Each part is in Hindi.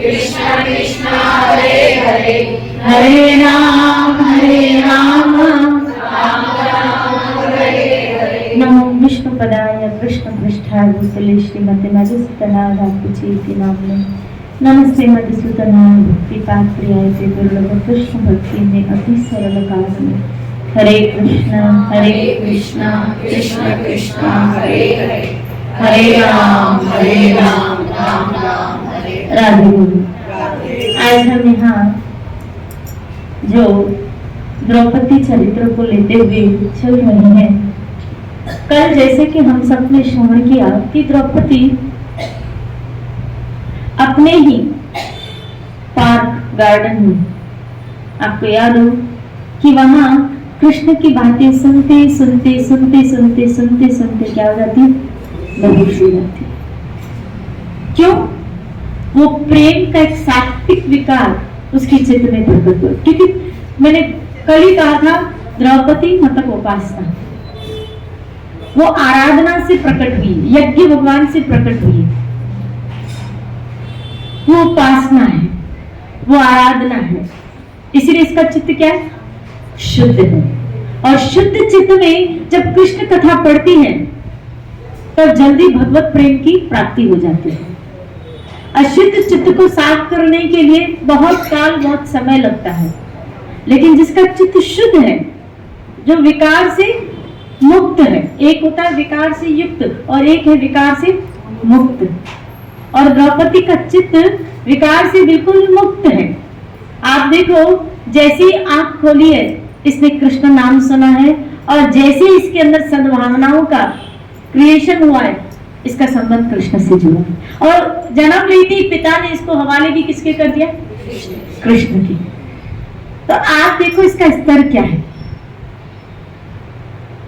कृष्ण कृष्ण हरे हरे हरे राम राम राम हरे हरे। नमो विष्णुपदाय कृष्णपृष्ठाय भूतले श्रीमते मधुसूदनाय नाम्ने नमस्ते मधुसूदनाय भक्तिपात्र्याय ते दुर्लभ कृष्ण भक्ति में अति सरल काज में। हरे कृष्ण कृष्ण कृष्ण हरे हरे हरे राम राम राम हरे हरे। राधे गुरु। आज हम यहाँ जो द्रौपदी चरित्र को लेते हुए चल रहे हैं, कल जैसे कि हम सब ने श्रवण किया कि द्रौपदी अपने ही पार्क गार्डन में, आपको याद हो कि वहां कृष्ण की बातें सुनते सुनते सुनते सुनते सुनते सुनते क्या हो जाती, बेहोश हो जाती। क्यों? वो प्रेम का एक सात्विक विकार उसकी चित्त में प्रकट हुआ। क्योंकि मैंने कल ही कहा था, द्रौपदी मतलब उपासना, वो आराधना से प्रकट हुई, यज्ञ भगवान से प्रकट हुई। वो उपासना है, वो आराधना है, इसलिए इसका चित्त क्या है, शुद्ध है। और शुद्ध चित्त में जब कृष्ण कथा पढ़ती है तब जल्दी भगवत प्रेम की प्राप्ति हो जाती है। अशुद्ध चित्त को साफ करने के लिए बहुत काल, बहुत समय लगता है, लेकिन जिसका चित्त शुद्ध है, जो विकार से मुक्त है, एक होता है विकार से युक्त और एक है विकार से मुक्त, और द्रौपदी का चित्त विकार से बिल्कुल मुक्त है। आप देखो, जैसी आंख खोली है, इसने कृष्ण नाम सुना है, और जैसे इसके अंदर सद्भावनाओं का क्रिएशन हुआ है, इसका संबंध कृष्ण से जुड़ा है। और जन्म लेते पिता ने इसको हवाले भी किसके कर दिया, कृष्ण की। तो आप देखो इसका स्तर क्या है।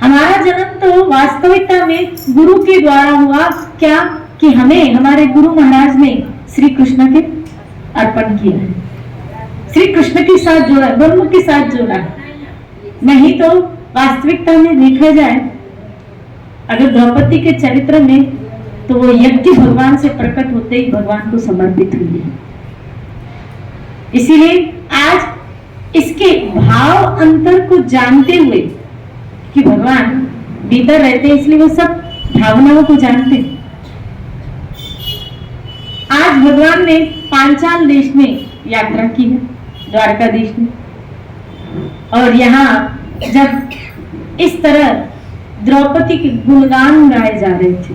हमारा जन्म तो वास्तविकता में गुरु के द्वारा हुआ, क्या कि हमें हमारे गुरु महाराज ने श्री कृष्ण के अर्पण किया है, श्री कृष्ण के साथ जोड़ा, ब्रह्म के साथ जोड़ा। नहीं तो वास्तविकता में देखा जाए, अगर द्रौपदी के चरित्र में, तो वो यज्ञ भगवान से प्रकट होते ही भगवान को समर्पित हुई है। इसीलिए आज इसके भाव अंतर को जानते हुए कि भगवान भीतर रहते हैं, इसलिए वो सब भावनाओं को जानते हैं। आज भगवान ने पांचाल देश में यात्रा की है, द्वारकाधीश में, और यहाँ जब इस तरह द्रौपदी के गुणगान गाए जा रहे थे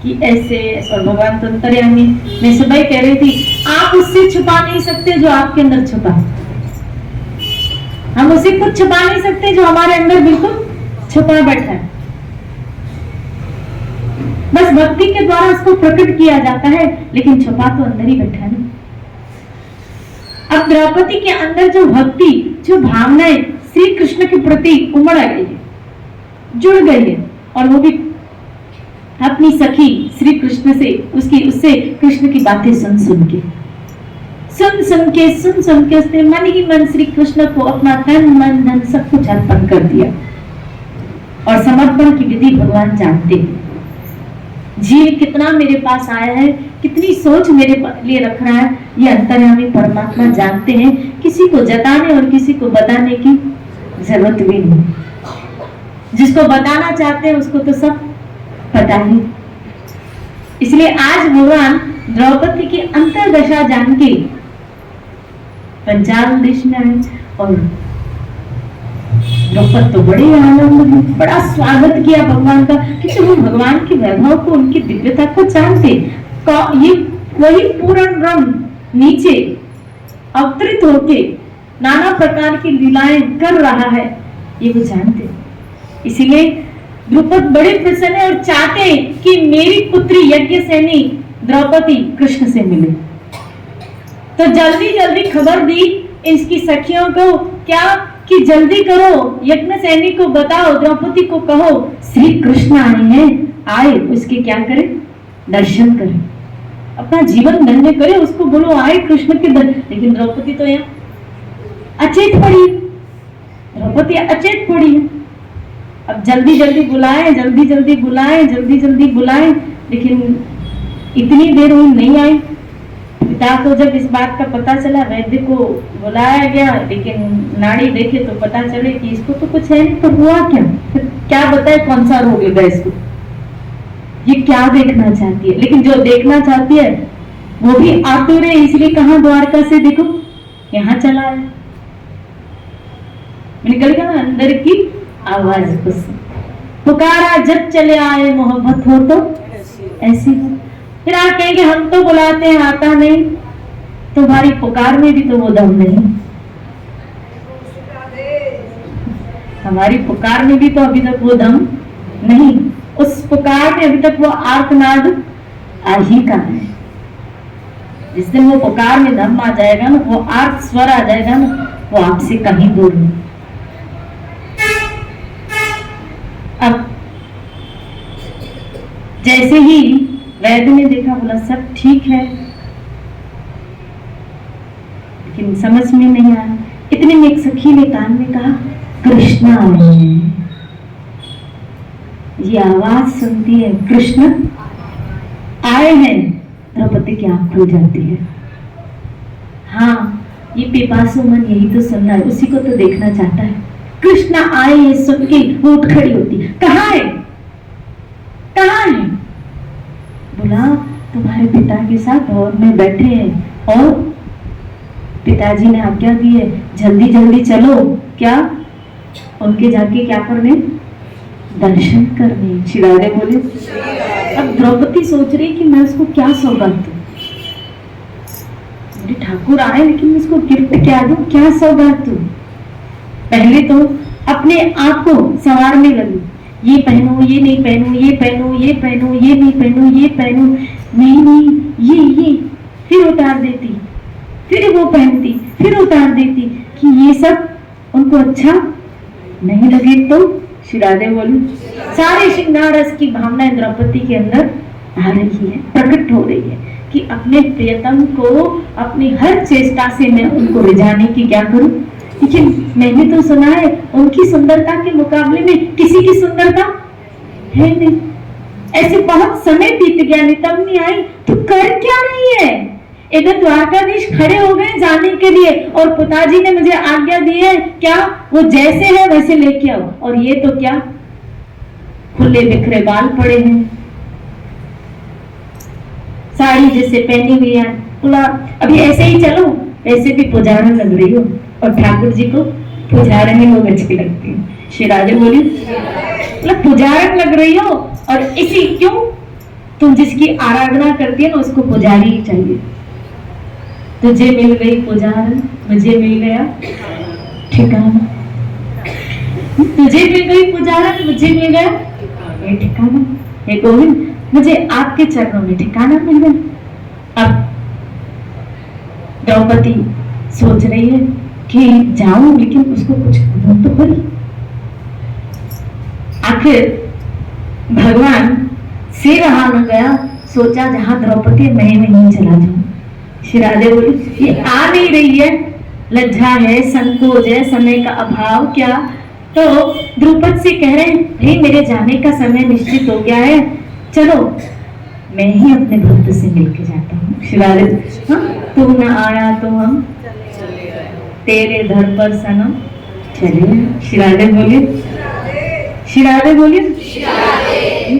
कि ऐसे ऐसा, भगवान तो अंतर्यामी, मैं सुबह कह रही थी, आप उससे छुपा नहीं सकते जो आपके अंदर छुपा है। हम उसे कुछ छुपा नहीं सकते जो हमारे अंदर बिल्कुल छुपा बैठा है। बस भक्ति के द्वारा उसको प्रकट किया जाता है, लेकिन छुपा तो अंदर ही बैठा है ना। अब द्रौपदी के अंदर जो भक्ति, जो भावनाएं श्री कृष्ण के प्रति उमड़ गई है, जुड़ गई है, और वो भी अपनी सखी श्री कृष्ण से, उससे कृष्ण की बातें सुन सुन के उसने मन ही मन श्री कृष्ण को अपना तन मन धन सब कुछ अर्पण कर दिया। और समर्पण की विधि भगवान जानते हैं। जीव कितना मेरे पास आया है, कितनी सोच मेरे लिए रख रहा है, ये अंतर्यामी परमात्मा जानते हैं। किसी को जताने और किसी को बताने की जरूरत भी नहीं। जिसको बताना चाहते हैं उसको तो सब पता ही। इसलिए आज भगवान द्रौपदी की अंतर्दशा जान के पंचाल देश में आए, और द्रौपदी तो बड़े आनंद में बड़ा स्वागत किया भगवान का, क्योंकि वो भगवान के वैभव को, उनकी दिव्यता को जानते। ये वही पूर्ण रंग नीचे अवतरित होके नाना प्रकार की लीलाएं कर रहा है, ये वो जानते। इसीलिए द्रुपद बड़े प्रसन्न है और चाहते हैं कि मेरी पुत्री यज्ञसेनी द्रौपदी कृष्ण से मिले। तो जल्दी जल्दी खबर दी इसकी सखियों को, क्या कि जल्दी करो, यज्ञसेनी को बताओ, द्रौपदी को कहो श्री कृष्ण आए हैं, आए उसके क्या करें, दर्शन करें, अपना जीवन धन्य करे, उसको बोलो आए कृष्ण के दर्शन। लेकिन द्रौपदी तो यहाँ अचेत पड़ी, द्रौपदी अचेत पड़ी है। अब जल्दी जल्दी बुलाए, जल्दी जल्दी बुलाए, जल्दी जल्दी बुलाए, लेकिन इतनी देर वो नहीं आई। पिता को जब इस बात का पता चला, वैद्य को बुलाया गया, लेकिन नाड़ी देखे तो पता चले कि इसको तो कुछ है नहीं, तो हुआ क्या, फिर क्या बताए कौन सा रोग लगा इसको, ये क्या देखना चाहती है। लेकिन जो देखना चाहती है वो भी आतुर है, इसलिए कहा द्वारका से देखो यहाँ चला है, निकल गया अंदर की आवाज को सुन, पुकारा जब चले आए मोहब्बत हो तो ऐसी हो। फिर आप कहेंगे हम तो बुलाते हैं आता नहीं, तुम्हारी पुकार में भी तो वो दम नहीं, हमारी पुकार में भी तो अभी तक वो दम नहीं, उस पुकार में अभी तक वो आर्तनाद आ ही का है। जिस दिन वो पुकार में दम आ जाएगा ना, वो आर्त स्वर आ जाएगा ना, वो आपसे कहीं दूर नहीं। अब जैसे ही वैद्य ने देखा, बोला सब ठीक है, लेकिन समझ में नहीं आया। इतने में एक सखी ने कान में कहा कृष्ण आए हैं। ये आवाज सुनती है कृष्ण आए हैं, द्रौपदी की आंख खुल जाती है। हाँ, ये पिपासु मन यही तो सुन रहा है, उसी को तो देखना चाहता है। कृष्ण आए हैं सुन के वो उठ खड़ी होती है, कहाँ है कहाँ है? बोला तुम्हारे पिता के साथ और में बैठे हैं, और पिताजी ने आज्ञा दी है जल्दी जल्दी चलो। क्या? उनके जाके क्या करने? दर्शन करने। शिरारे बोले। अब द्रौपदी सोच रही कि मैं उसको क्या सौगात दूं, मेरे ठाकुर आए लेकिन मैं उसको गिफ्ट क्या दूं, क्या सौगात दूं। पहले तो अपने आप को संवारने लगी, ये पहनो, ये नहीं पहनो, ये पहनो, ये पहनो, ये नहीं पहनो, ये पहनो, नहीं ये फिर उतार देती, फिर वो पहनती, फिर उतार देती कि ये सब उनको अच्छा नहीं लगे तो। शिरादे बोली। सारे श्रृंगार रस की भावनाएं द्रौपदी के अंदर आ रही है, प्रकट हो रही है कि अपने प्रियतम को अपनी हर चेष्टा से मैं उनको रिझाने की क्या करूं। लेकिन मैंने तो सुना है उनकी सुंदरता के मुकाबले में किसी की सुंदरता है नहीं। ऐसे बहुत समय बीत गया, नितम नहीं आई, तो कर क्या रही है? इधर द्वारकाधीश खड़े हो गए जाने के लिए, और पिताजी ने मुझे आज्ञा दी है क्या, वो जैसे है वैसे लेके आओ। और ये तो क्या, खुले बिखरे बाल पड़े हैं, साड़ी जैसे पहनी हुई है। बोला अभी ऐसे ही चलो, ऐसे भी पुजारन लग रही हो, और ठाकुर जी को पुजारन ही लोग अच्छी लगती है। शिराजे बोली मतलब पुजारन लग रही हो, और इसी क्यों, तुम जिसकी आराधना करती है ना उसको पुजारी ही चाहिए। तुझे मिल गई पुजारन, मुझे मिल गया ठिकाना। तुझे मिल गई पुजारन, मुझे मिल गया ये ठिकाना। हे गोविंद, मुझे आपके चरणों में ठिकाना मिल गया। अब द्रौपदी सोच रही है कि जाऊं, लेकिन उसको कुछ बोल तो करी। आखिर भगवान से रहा न गया, सोचा जहां द्रौपदी मैं वहीं चला जाऊं। शिरादे बोली ये आ नहीं रही है, लज्जा है, संकोच है, समय का अभाव। क्या? तो द्रुपद से कह रहे हैं भाई मेरे जाने का समय निश्चित हो गया है, चलो मैं ही अपने भक्त से मिलके जाता हूँ। शिरादे हाँ, तू न आया तो हम तेरे घर पर सनम चले। शिरादे बोलिए, शिरादे बोलिए,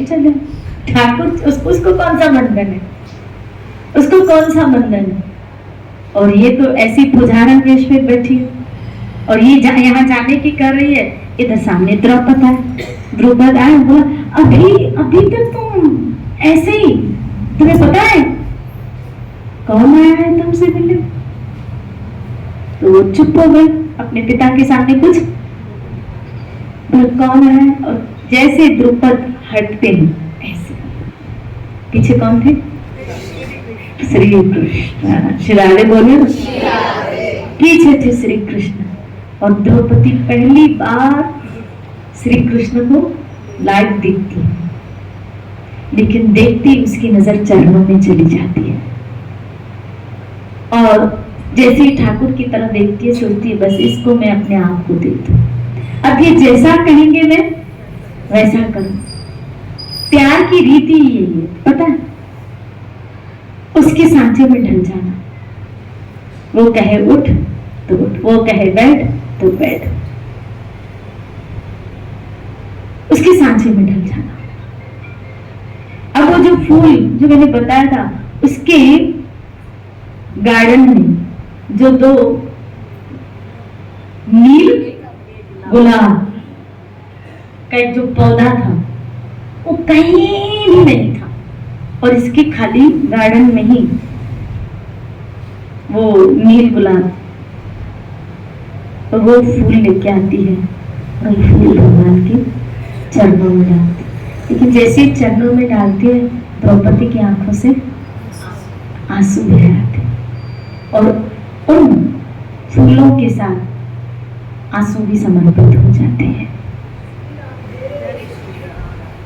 चले। ठाकुर उसको कौन सा बंधन है, उसको कौन सा बंधन है। और ये तो ऐसी पुजारन वेश पे बैठी है, और ये यहाँ जाने की कर रही है। इधर सामने द्रौपद है, द्रुपद आया, बोला अभी तक तुम ऐसे ही, तुम्हें पता है कौन आया है तुमसे मिलने? तो वो चुप हो गए, अपने पिता के सामने कुछ कौन आया है। और जैसे द्रुपद हटते हैं ऐसे पीछे कौन थे? श्री कृष्ण। शिरारे बोले, पीछे थे श्री कृष्ण। और द्रौपदी पहली बार श्री कृष्ण को लाइव देखती है, लेकिन देखती उसकी नजर चरणों में चली जाती है। और जैसे ही ठाकुर की तरह देखती है, सोचती है बस इसको मैं अपने आप को दे दूं, अब ये जैसा कहेंगे मैं वैसा करूं। प्यार की रीति यही है, पता है? उस उसके सांचे में ढल जाना। वो कहे उठ तो उठ, वो कहे बैठ तो बैठ, उसके सांचे में ढल जाना। अब वो जो फूल जो मैंने बताया था, उसके गार्डन में जो दो नील गुलाब का एक जो पौधा था, वो कहीं भी नहीं था, और इसके खाली गार्डन में ही वो नील गुलाब, और वो फूल लेके आती है और फूल भगवान के चरणों में डालती है। लेकिन जैसे चरणों में डालती है, द्रौपदी की आंखों से आंसू बह आते और उन फूलों के साथ आंसू भी समर्पित हो जाते हैं।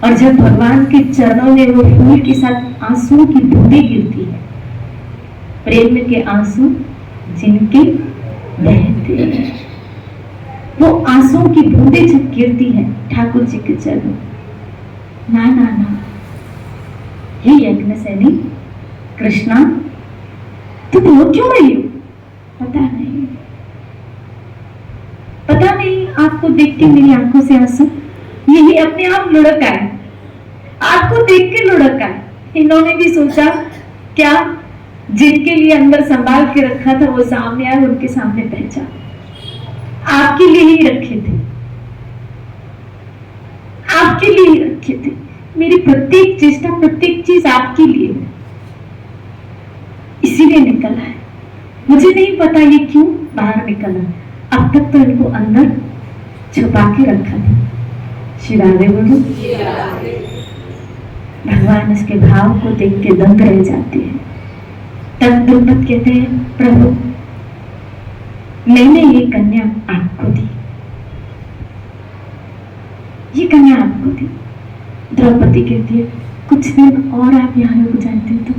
और जब भगवान के चरणों में वो फूल के साथ आंसुओं की बूंदें गिरती है, प्रेम के आंसू जिनके बहते हैं, वो आंसुओं की बूंदें जब गिरती है ठाकुर जी के चरणों, ना ना ना, हे यज्ञसेनी कृष्णा, तुम रो क्यों रही हो? पता नहीं, पता नहीं, आपको देख के मेरी आंखों से आंसू यही अपने आप लुढ़क आए, आपको देख के लुढ़क आए। इन्होंने भी सोचा क्या जिनके लिए अंदर संभाल के रखा था वो सामने आए, उनके सामने पहचान, आपके लिए ही रखे थे, आपके लिए ही रखे थे। मेरी प्रत्येक चेष्टा, प्रत्येक चीज आपके लिए है, इसीलिए निकला है। मुझे नहीं पता ये क्यों बाहर निकला, अब तक तो इनको अंदर छुपा के रखा था। श्री राधे बोलो। भगवान इसके भाव को देख के दंग रह जाते हैं। तब द्रुपद कहते हैं, प्रभु मैंने ये कन्या आपको दी, ये कन्या आपको दी। द्रौपदी कहती है, कुछ दिन और आप यहाँ रुक जाते तो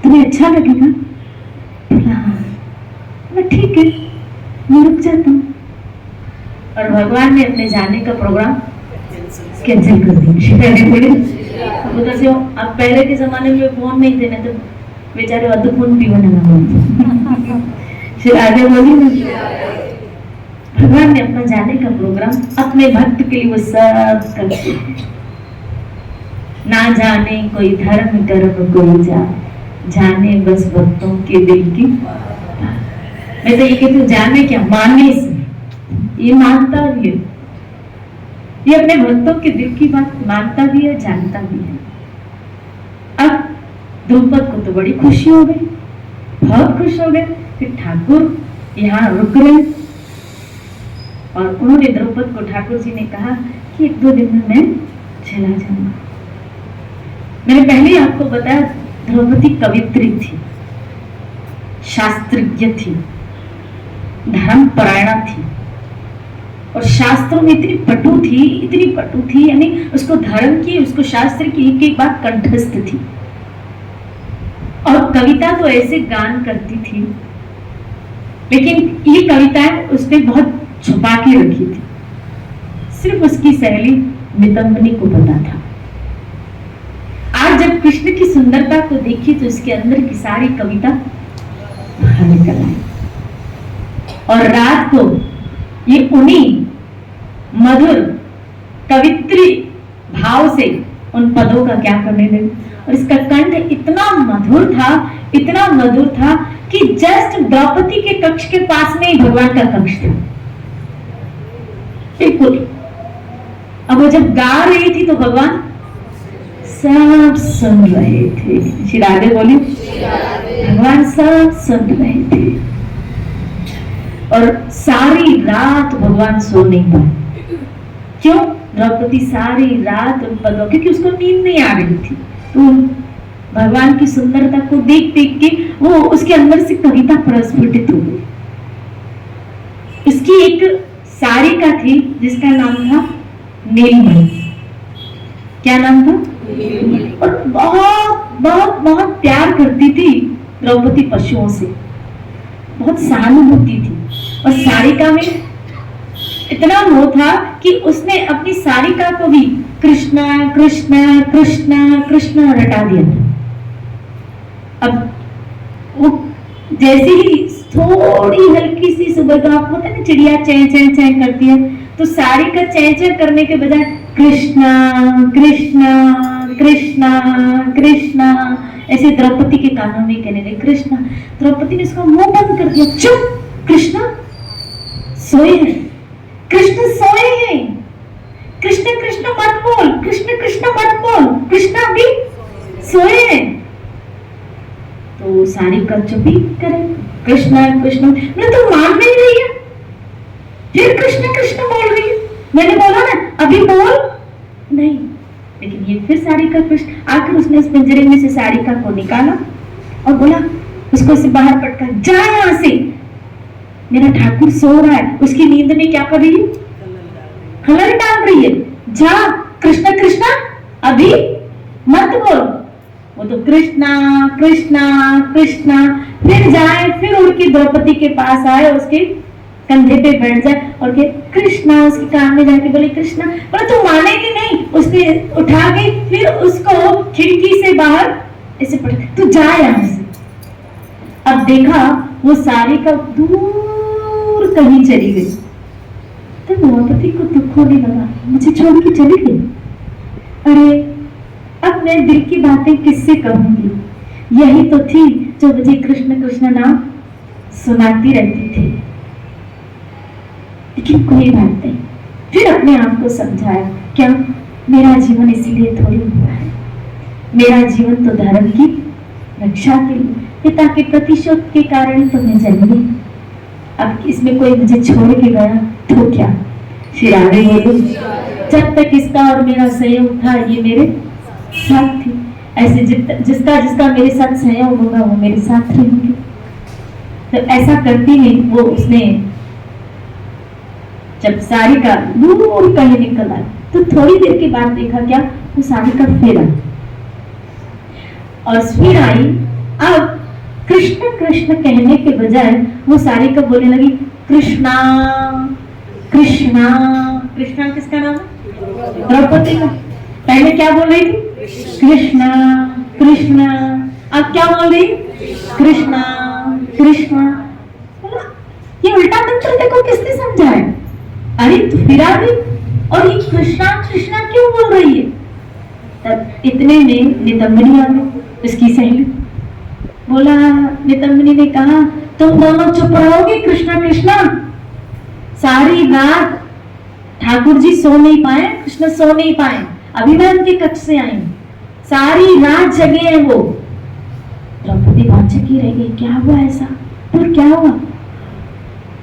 तुम्हें अच्छा लगेगा? हाँ ठीक है, मैं रुक जाता हूँ। और भगवान ने अपने जाने का प्रोग्राम कैंसिल कर दिया। अब पहले के जमाने में फोन नहीं थे ना, तो बेचारे अधु फोन भी होने लगा। फिर आगे बोली ना, भगवान ने अपना जाने का प्रोग्राम अपने भक्त के लिए वो सब करते हैं। ना जाने कोई धर्म कर्म कोई जाने बस भक्तों के दिल की। मैं तो ये कहती हूँ, जाने क्या, मानने से, ये मानता भी है, ये अपने भक्तों के दिल की बात मानता भी है, जानता भी है। अब द्रुपद को तो बड़ी खुशी हो गई, बहुत खुश हो गए कि ठाकुर यहाँ रुक रहे, और उन्होंने द्रौपद को, ठाकुर जी ने कहा कि 1-2 दिन में मैं चला जाऊंगा। मैंने पहले आपको बताया, द्रौपदी कवित्री थी, शास्त्रज्ञ थी, धर्म परायणा थी, और शास्त्रों में इतनी पटु थी, यानी उसको धर्म की, उसको शास्त्र की एक एक बात कंठस्थ थी। और कविता तो ऐसे गान करती थी, लेकिन ये कविताएं उसने बहुत छुपा के रखी थी, सिर्फ उसकी सहेली नितंबनी को पता था। आज जब कृष्ण की सुंदरता को देखी तो उसके अंदर की सारी कविता बाहर निकल आई, और रात को ये उन्हीं मधुर कवित्री भाव से उन पदों का क्या करने लगी। और इसका कंठ इतना मधुर था कि जस्ट द्रौपदी के कक्ष के पास में ही भगवान का कक्ष था, बिल्कुल। अब वो जब गा रही थी तो भगवान सब सुन रहे थे। श्री राधे बोली, भगवान सब सुन रहे थे, और सारी रात भगवान सो नहीं पाए। क्यों? द्रौपदी सारी रात उन पदों, क्योंकि उसको नींद नहीं आ रही थी, तो भगवान की सुंदरता को देख देख के वो उसके अंदर से कविता प्रस्फुटित हो गई। इसकी एक सारिका थी जिसका नाम था नीलमणि। क्या नाम था? और बहुत प्यार करती थी द्रौपदी पशुओं से, बहुत सहानुभूति थी। और सारिका में इतना मोह था कि उसने अपनी सारिका को भी कृष्णा कृष्णा कृष्णा कृष्णा रटा दिया। वो जैसे ही थोड़ी हल्की सी सुबह का आपको होता है ना, चिड़िया चैं चैं चैं करती है, तो सारिका चैं चैं करने के बजाय कृष्णा कृष्णा कृष्णा कृष्णा ऐसे द्रौपदी के कानों में कहने लगे कृष्णा। द्रौपदी ने उसका मुंह बंद कर दिया, चुप, कृष्णा सोए हैं, कृष्ण सोए हैं, कृष्ण कृष्ण मत बोल, कृष्ण कृष्ण मत बोल, कृष्णा भी सोए हैं। तो सारिका चुप ही करे, कृष्णा कृष्ण, मैं तो मान नहीं रही है, फिर कृष्ण कृष्ण बोल रही है, मैंने बोला ना अभी बोल नहीं। लेकिन ये फिर सारिका कृष्ण, आखिर उसने इस पिंजरे में से सारिका को निकाला और बोला, उसको से बाहर पटका, जा यहां से, मेरा ठाकुर सो रहा है, उसकी नींद में क्या कर रही है, खलल डाल रही है, जा कृष्ण कृष्ण अभी मत बोल। वो तो कृष्णा कृष्णा कृष्णा, फिर जाए, फिर उड़ के द्रौपदी के पास आए, उसके कंधे पे बैठ जाए और के कृष्णा उसके कान में जाके बोले कृष्णा, पर तू मानेगी नहीं, उसने उठा के फिर उसको खिड़की से बाहर ऐसे पटका, तू जा यहां से। अब देखा वो सारिका दूर कहीं चली गई, तो द्रौपदी को दुख होने लगा, मुझे छोड़ के चली गई, अरे अब मैं दिल की बातें किससे कहूंगी, यही तो थी जो मुझे कृष्ण कृष्ण नाम सुनाती रहती थी। लेकिन कोई बात नहीं, फिर अपने आप को समझाया, क्या मेरा जीवन इसीलिए थोड़ी हुआ है, मेरा जीवन तो धर्म की रक्षा के लिए, पिता के प्रतिशोध के कारण तो मैं जन्मी, अब इसमें कोई मुझे छोड़ के गया तो क्या। फिर आ गई ये, जब तक इसका और मेरा संयोग था ये मेरे साथ थी, ऐसे जिसका जिसका मेरे साथ संयोग होगा वो मेरे साथ रहेंगे। तो ऐसा करती हुई वो उसने जब सारिका दूर कहीं निकल आई, तो थोड़ी देर के बाद देखा क्या, वो सारिका फिर आई, और फिर आई, अब कृष्ण कृष्ण कहने के बजाय वो सारिका बोलने लगी कृष्णा कृष्णा। कृष्णा किसका नाम है, द्रौपदी का। पहले क्या बोल रही थी, कृष्णा कृष्णा, अब क्या बोल रही, कृष्णा कृष्णा। ये उल्टा मंत्र देखो किसने समझाया, अरे तू फिर आ गई और ये कृष्णा कृष्णा क्यों बोल रही है। तब इतने में नितंबनी आ गई, उसकी सहेली। बोला, नितंबनी ने कहा, तुम दोनों चुप रहोगे कृष्णा कृष्णा। सारी रात ठाकुर जी सो नहीं पाए, कृष्ण सो नहीं पाए, अभी मैं उनके कक्ष से आई, सारी रात जगे हैं वो। द्रौपदी वाचकी रह गई, क्या हुआ ऐसा, फिर क्या हुआ।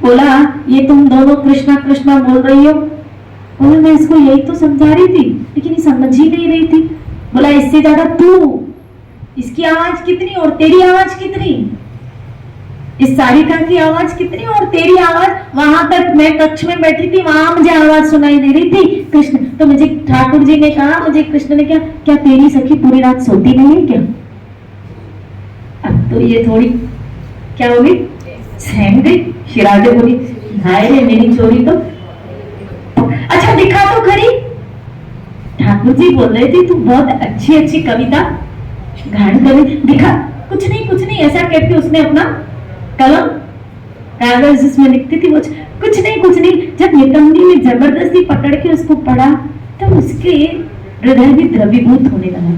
बोला, ये तुम दोनों कृष्णा कृष्णा बोल रही हो। बोला, मैं इसको यही तो समझा रही थी, लेकिन ये समझ ही नहीं रही थी। बोला, इससे ज्यादा तू, इसकी आवाज कितनी और तेरी आवाज कितनी, इस सारिका की आवाज कितनी और तेरी आवाज। वहां तक मैं कक्ष में बैठी थी, वहां मुझे आवाज सुनाई दे रही थी कृष्ण। तो मुझे ठाकुर जी ने कहा, मुझे कृष्ण ने कहा, क्या तेरी सखी पूरी रात सोती नहीं है क्या। अब तो ये थोड़ी क्या होगी, सहम गई। शिराजे बोली, हाय रे मेरी चोरी तो, अच्छा दिखा तो खरी। ठाकुर जी बोल रहे थे, तू बहुत अच्छी अच्छी कविता गान कर, दिखा। कुछ नहीं ऐसा कहते उसने अपना कलम कागज जिसमें लिखती थी वो, कुछ नहीं। जब नितंबनी ने जबरदस्ती पकड़ के उसको पढ़ा, तो उसके हृदय भी द्रवीभूत होने लगा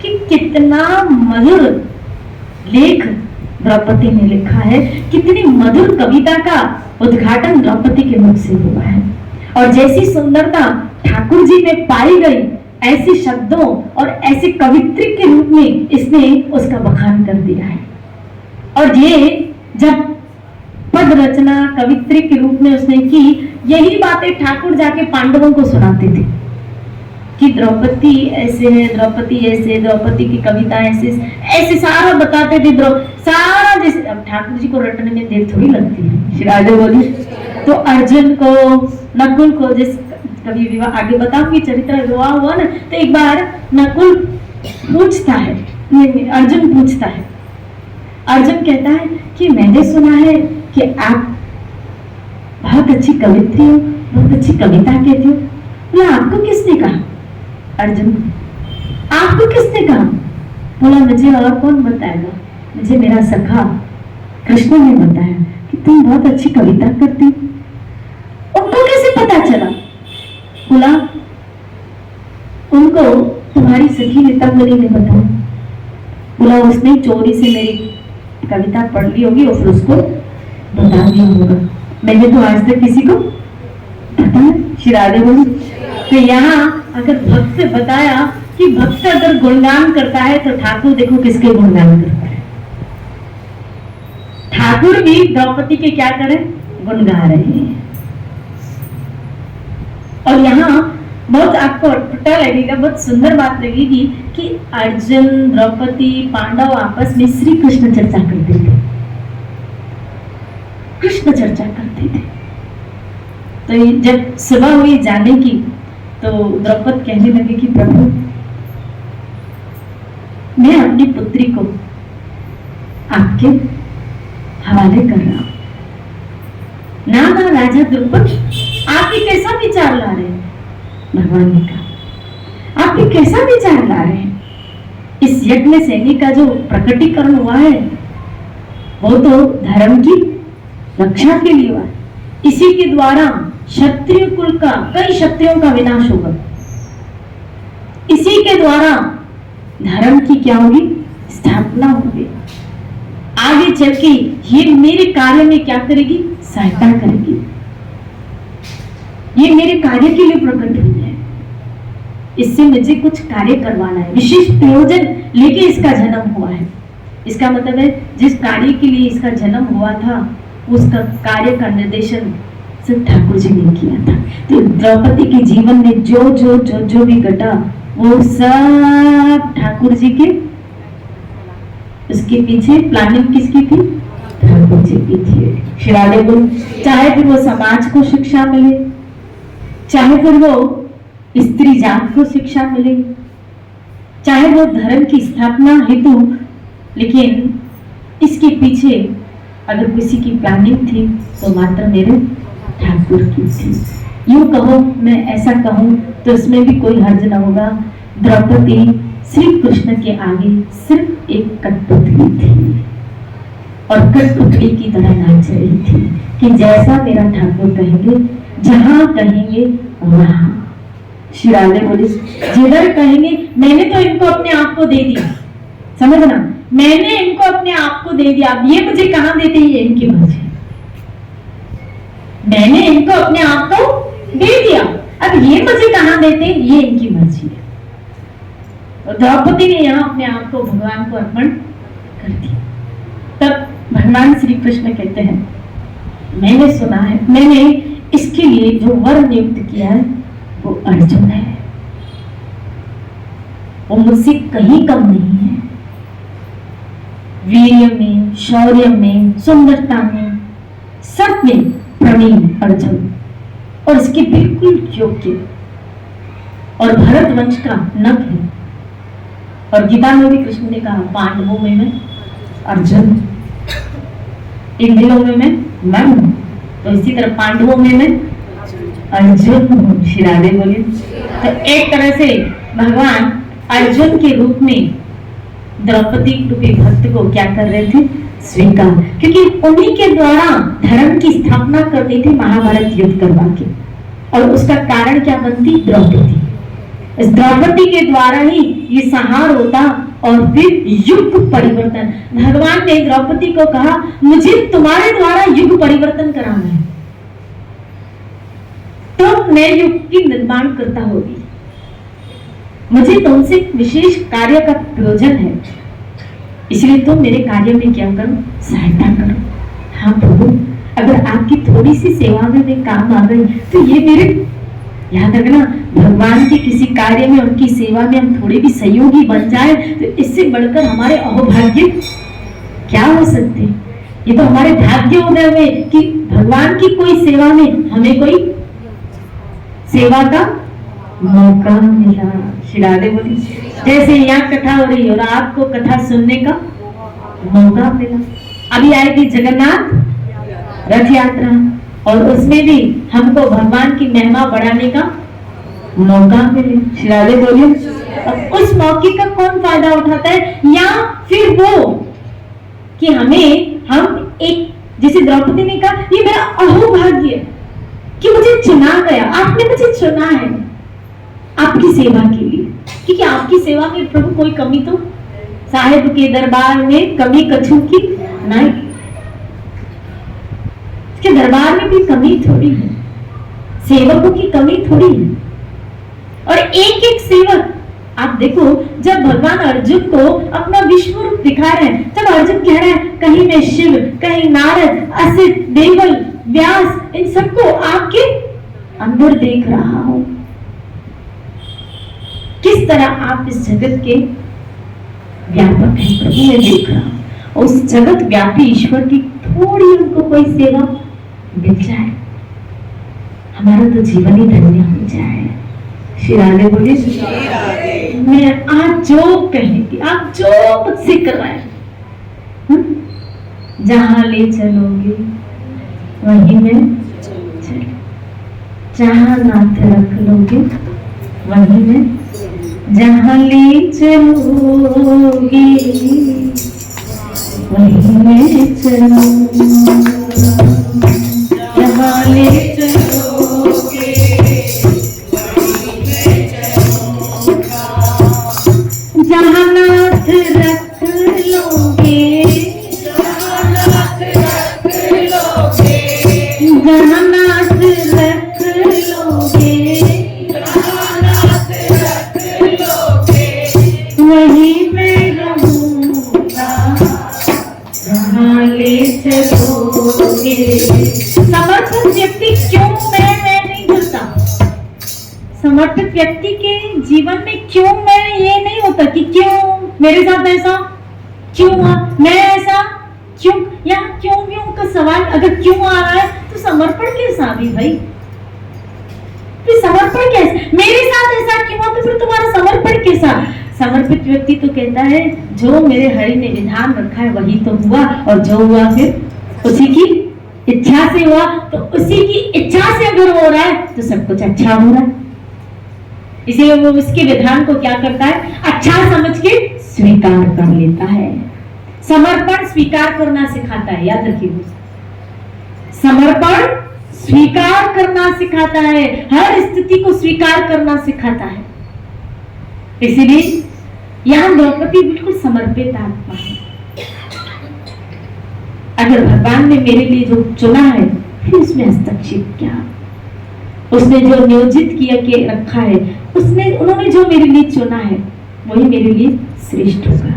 कि कितना मधुर लेख द्रौपदी ने लिखा है, कितनी मधुर कविता का उद्घाटन द्रौपदी के मुख से हुआ है। और जैसी सुंदरता ठाकुर जी में पाई गई, ऐसे शब्दों और ऐसे कवित्री के रूप में इसने उसका बखान कर दिया है। और ये जब पद रचना कवित्री के रूप में उसने की, यही बातें ठाकुर जाके पांडवों को सुनाते थे कि द्रौपदी ऐसे है, द्रौपदी ऐसे, द्रौपदी की कविता ऐसे ऐसे सारा बताते थे। सारा जैसे, अब ठाकुर जी को रटने में देर थोड़ी लगती है। शिराजे बोली, तो अर्जुन को, नकुल को, जिस कभी विवाह आगे बताऊंगी, चरित्र विवाह हुआ ना, तो एक बार नकुल पूछता है, अर्जुन पूछता है, अर्जुन कहता है कि मैंने सुना है कि आप बहुत अच्छी कवित्री हो, बहुत अच्छी कविता कहती हो। बोला, आपको किसने कहा। अर्जुन, आपको किसने कहा। बोला, मुझे और कौन बताएगा, मुझे मेरा सखा कृष्ण ने बताया कि तुम बहुत अच्छी कविता करती हो। उनको कैसे पता चला? बोला उनको तुम्हारी सखी नीतंबरी ने बताया। बोला उसने चोरी से मेरी कविता पढ़ ली होगी और फिर उसको बता दिया होगा। मैंने तो आज तक किसी को पता नहीं। श्री राधे बोली। तो यहाँ अगर भक्त से बताया कि भक्त अगर गुणगान करता है तो ठाकुर देखो किसके गुणगान करता है। ठाकुर भी द्रौपदी के क्या करें? गुण गा रहे हैं। और यहाँ बहुत आपको अटपटा लगेगा, बहुत सुंदर बात लगेगी कि अर्जुन, द्रौपदी, पांडव आपस में श्री कृष्ण चर्चा करते थे, कृष्ण चर्चा करते थे। तो जब सुबह हुई जाने की तो द्रौपदी कहने लगे कि प्रभु मैं अपनी पुत्री को आपके हवाले कर रहा हूं। ना राजा द्रुपद आप ये कैसा विचार ला रहे हैं? भगवान ने कहा आप ये कैसा विचार ला रहे हैं? इस यज्ञ सेनी का जो प्रकटीकरण हुआ है वो तो धर्म की रक्षा के लिए हुआ। इसी के द्वारा क्षत्रिय कुल का, कई क्षत्रियों का विनाश होगा। इसी के द्वारा धर्म की क्या होगी? स्थापना होगी। आगे चल के ये मेरे कार्य में क्या करेगी? सहायता करेगी। ये मेरे कार्य के लिए प्रकट हुई है। इससे मुझे कुछ कार्य करवाना है, विशेष प्रयोजन लेके इसका जन्म हुआ है। इसका मतलब है जिस कार्य के लिए इसका जन्म हुआ था उसका कार्य का निर्देशन सिर्फ ठाकुर जी ने किया था। तो द्रौपदी के जीवन में जो जो जो जो भी घटा वो सब ठाकुर जी के, उसके पीछे प्लानिंग किसकी थी? ठाकुर जी की थी। श्री राधे बोल। चाहे फिर वो समाज को शिक्षा मिले, चाहे फिर वो स्त्री जात को शिक्षा मिले, चाहे वो धर्म की स्थापना हेतु, लेकिन इसके पीछे अगर किसी की प्लानिंग थी तो मात्र मेरे ठाकुर की थी। यूं कहो, मैं ऐसा कहूं तो इसमें भी कोई हर्ज न होगा। द्रौपदी श्री कृष्ण के आगे सिर्फ एक कठपुतली थी और कठपुतली की तरह नाच रही थी कि जैसा मेरा ठाकुर कहेंगे, जहां कहेंगे वहां। श्री राधे बोली जिधर कहेंगे। मैंने तो इनको अपने आप को दे दिया, समझना, मैंने इनको अपने आप को दे दिया। अब ये मुझे कहां देते हैं, ये इनकी मर्जी। मैंने इनको अपने आप को दे दिया, अब ये मुझे कहां देते हैं, ये इनकी मर्जी है। और द्रौपदी ने यहाँ अपने आप को भगवान को अर्पण कर दिया। तब भगवान श्री कृष्ण कहते हैं मैंने सुना है, मैंने इसके लिए जो वर नियुक्त किया है वो अर्जुन है। वो मुझसे कहीं कम नहीं है, वीर्य में, शौर्य में, सुंदरता में, सब में प्रवीण अर्जुन, और इसके बिल्कुल योग्य, और भरत वंश का नभ है। और गीता में भी कृष्ण ने कहा पांडवों में मैं अर्जुन, इन दिनों में मैं हूं, तो इसी तरह पांडवों में मैं अर्जुन हूं। श्री राधे बोली। तो एक तरह से भगवान अर्जुन के रूप में द्रौपदी रूपी भक्त को क्या कर रहे थे? स्वीकार, क्योंकि उन्हीं के द्वारा धर्म की स्थापना करनी थी, महाभारत युद्ध करवा के। और उसका कारण क्या बनती? द्रौपदी। इस द्रौपदी के द्वारा ही ये संहार होता और फिर युग परिवर्तन। भगवान ने द्रौपदी को कहा मुझे तुम्हारे द्वारा युग परिवर्तन कराना है, तो नए युग की निर्माण करता होगी, मुझे तुमसे विशेष कार्य का प्रयोजन है, इसलिए तुम मेरे कार्य में क्या करो? सहायता करो। हाँ प्रभु, अगर आपकी थोड़ी सी सेवा में मैं काम आ गई तो ये मेरे, याद रखना, भगवान के किसी कार्य में, उनकी सेवा में हम थोड़े भी सहयोगी बन जाए तो इससे बढ़कर हमारे अहोभाग्य क्या हो सकते? ये तो हमारे भाग्य हो गए हुए कि भगवान की कोई सेवा में हमें कोई सेवा का मौका मिला। श्री राधे बोली। जैसे यहाँ कथा हो रही है और आपको कथा सुनने का मौका मिला। अभी आएगी जगन्नाथ रथ यात्रा और उसमें भी हमको भगवान की महिमा बढ़ाने का मौका मिले। श्री राधे बोली। अब उस मौके का कौन फायदा उठाता है, या फिर वो कि हम एक, जैसे द्रौपदी ने कहा, ये मेरा अहोभाग्य है कि मुझे चुना गया, आपने मुझे चुना है आपकी सेवा के लिए, क्योंकि आपकी सेवा में प्रभु कोई कमी तो साहिब के दरबार में कमी कछु की नहीं, के दरबार में भी कमी थोड़ी है, सेवकों की कमी थोड़ी है। और एक एक सेवक, आप देखो जब भगवान अर्जुन को अपना विश्व रूप दिखा रहे हैं, जब अर्जुन कह रहे हैं कहीं मैं शिव, कहीं नारद, असित, देवल, व्यास, इन सबको आपके अंदर देख रहा हूं, किस तरह आप इस जगत के व्यापक है प्रभु, मैं देख रहा हूं। उस जगत व्यापी ईश्वर की थोड़ी उनको कोई सेवा मिल जाए, हमारा तो जीवन ही धन्य हो जाए। श्री राधे बोले, मैं आज जो कहेंगी, आप जो मुझसे करवाए, जहां ले चलोगे वहीं मैं चल, जहां नाथ रख लोगे वहीं मैं, जहां ले चलोगे वहीं मैं चलूं, जहां ले चलोगे जहां नाथ रख लोगे, जहां नाथ रख लोगे, जहां नाथ रख लोगे, जहां नाथ रख लोगे वहीं मैं रहूंगा, जहां ले चलोगे। समर्पित व्यक्ति क्यों मैं नहीं बोलता, समर्पित व्यक्ति के जीवन में क्यों मैं ये नहीं होता कि क्यों मेरे साथ ऐसा, क्यों मैं ऐसा, क्यों, यहाँ क्यों का सवाल अगर क्यों आ रहा है तो समर्पण कैसा भी भाई, फिर समर्पण कैसे, मेरे साथ ऐसा क्यों तो फिर तुम्हारा समर्पण कैसा। समर्पित व्यक्ति तो कहता है जो मेरे हरि ने विधान रखा है वही तो हुआ, और जो हुआ फिर उसी की इच्छा से हुआ, तो उसी की इच्छा से अगर हो रहा है तो सब कुछ अच्छा हो रहा है, इसलिए वो उसके विधान को क्या करता है, अच्छा समझ के स्वीकार कर लेता है। समर्पण स्वीकार करना सिखाता है, याद रखिए, समर्पण स्वीकार करना सिखाता है, हर स्थिति को स्वीकार करना सिखाता है। इसीलिए यहां द्रौपदी बिल्कुल समर्पित आत्मा है। अगर भगवान ने मेरे लिए जो चुना है फिर उसमें हस्तक्षेप क्या, उसने जो नियोजित किया के रखा है, उन्होंने जो मेरे लिए चुना है वही मेरे लिए श्रेष्ठ होगा।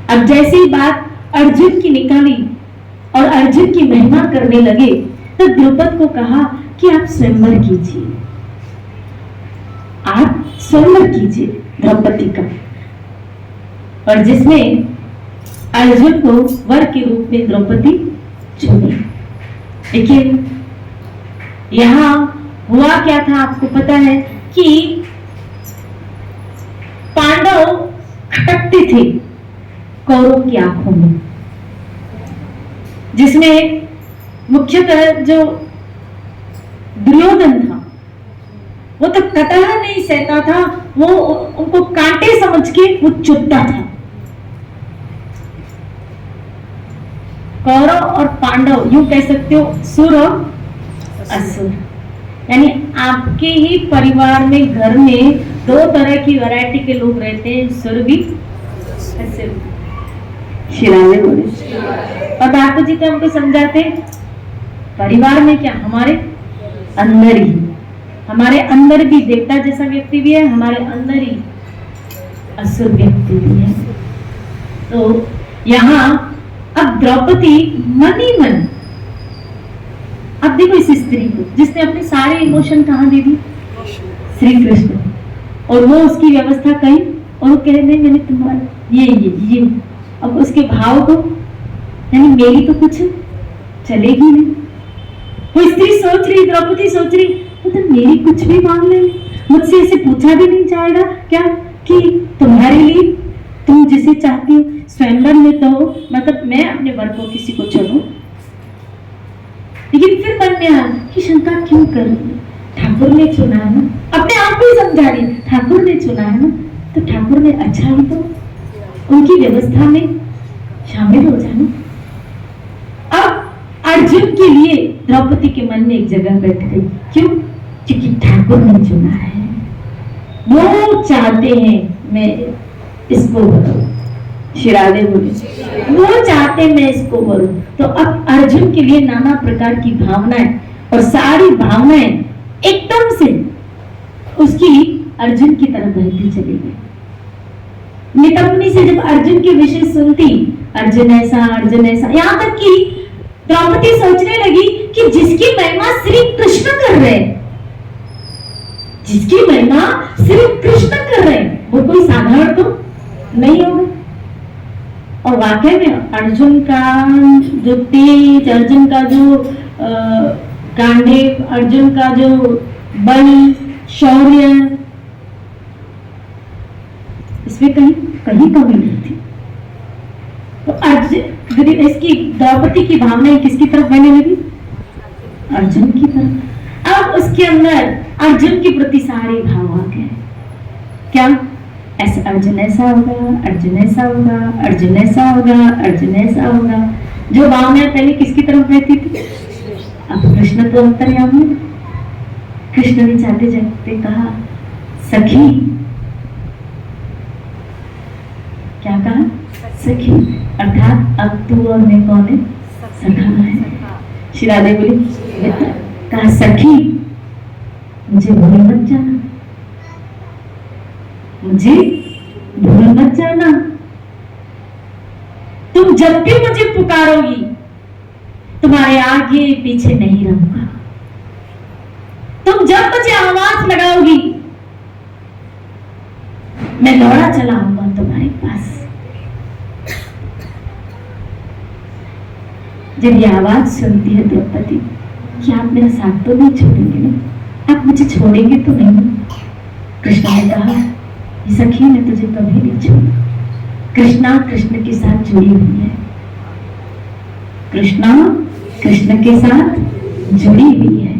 अब जैसे ही बात अर्जुन की निकाली और अर्जुन की महिमा करने लगे तो द्रौपद को कहा कि आप स्वयंवर कीजिए, आप स्वयंवर कीजिए द्रौपदी का, और जिसमें अर्जुन को वर के रूप में द्रौपदी चुनी। लेकिन यहां हुआ क्या था आपको पता है कि पांडव खटकते थे कौरवों की आंखों में, जिसमें मुख्यतः जो दुर्योधन था वो तो कतः नहीं सहता था, वो उनको कांटे समझ के वो चुपता था। कौरव और पांडव यूं कह सकते हो, सुर और असुर, यानी आपके ही परिवार में घर में दो तरह की वैरायटी के लोग रहते हैं, सुर भी असुर। शिरावे बोले और ठाकुर जी तो हमको समझाते परिवार में क्या, हमारे अंदर ही, हमारे अंदर भी देवता जैसा व्यक्ति भी है, हमारे अंदर ही असुर व्यक्ति भी है। तो यहाँ अब द्रौपदी मन ही मन, अब देखो इस स्त्री को जिसने अपने सारे इमोशन कहाँ दे दी, श्री कृष्ण, और वो उसकी व्यवस्था कही और वो कह रहे मैंने तुम्हारा ये, अब उसके भाव को, यानी मेरी तो कुछ चलेगी नहीं। वो स्त्री सोच रही, द्रौपदी सोच रही मतलब मेरी कुछ भी मांग ले, मुझसे ऐसे पूछा भी नहीं जाएगा क्या कि तुम्हारे लिए तुम जिसे चाहती हो स्वयंवर में तो मतलब मैं अपने वर को किसी को चुनूं। लेकिन फिर मन में आया कि शंका क्यों कर रही है, ठाकुर ने चुना है ना, अपने आप को ही समझा रही ठाकुर ने चुना है ना, तो ठाकुर ने अच्छा ही तो उनकी व्यवस्था में शामिल हो जाना, द्रौपदी के मन में एक जगह बैठ गई। क्यों? क्योंकि ठाकुर ने चुना है, वो चाहते हैं मैं इसको भरूं। शिरादे बोले वो चाहते मैं इसको भरूं। तो अब अर्जुन के लिए नाना प्रकार की भावनाएं, और सारी भावनाएं एकदम से उसकी अर्जुन की तरफ बहती चली गई। नितंबनी से जब अर्जुन के विषय सुनती, अर्जुन ऐसा, यहाँ तक कि द्रौपदी सोचने लगी कि जिसकी महिमा श्री कृष्ण कर रहे, जिसकी महिमा श्री कृष्ण कर रहे, वो कोई साधारण तो नहीं होगा। और वाकई में अर्जुन का जो तेज, अर्जुन का जो गांडीव, अर्जुन का जो बल, शौर्य, इसमें कहीं कहीं कमी नहीं थी। तो अर्जुन, इसकी द्रौपदी की भावनाएं किसकी तरफ बहने लगी? अर्जुन की तरफ। अब उसके अंदर अर्जुन के प्रति सारे भाव आ गए। क्या? ऐसा अर्जुन ऐसा होगा, अर्जुन ऐसा होगा, अर्जुन ऐसा होगा, अर्जुन ऐसा होगा। जो भावनाएं पहले किसकी तरफ बहती थी? अब कृष्ण तो अंतर्यामी। कृष्ण ने जाते जाते कहा, सखी। क्या कहा? सखी। अर्थात अब तू और मैं कौन है? सखा है। शिरादे बोली, कहा सखी मुझे भूल मत जाना, मुझे भूल मत जाना। तुम जब भी मुझे पुकारोगी, तुम्हारे आगे पीछे नहीं रहूंगा। तुम जब मुझे आवाज लगाओगी, मैं दौड़ा चला आऊंगा तुम्हारे पास। जब ये आवाज सुनती है द्रौपदी कि आप मेरा साथ तो नहीं छोड़ेंगे ना, आप मुझे छोड़ेंगे तो नहीं। कृष्ण ने कहा, सखी ने तुझे कभी नहीं छोड़ा। कृष्णा कृष्ण के साथ जुड़ी हुई है, कृष्णा कृष्ण के साथ जुड़ी हुई है।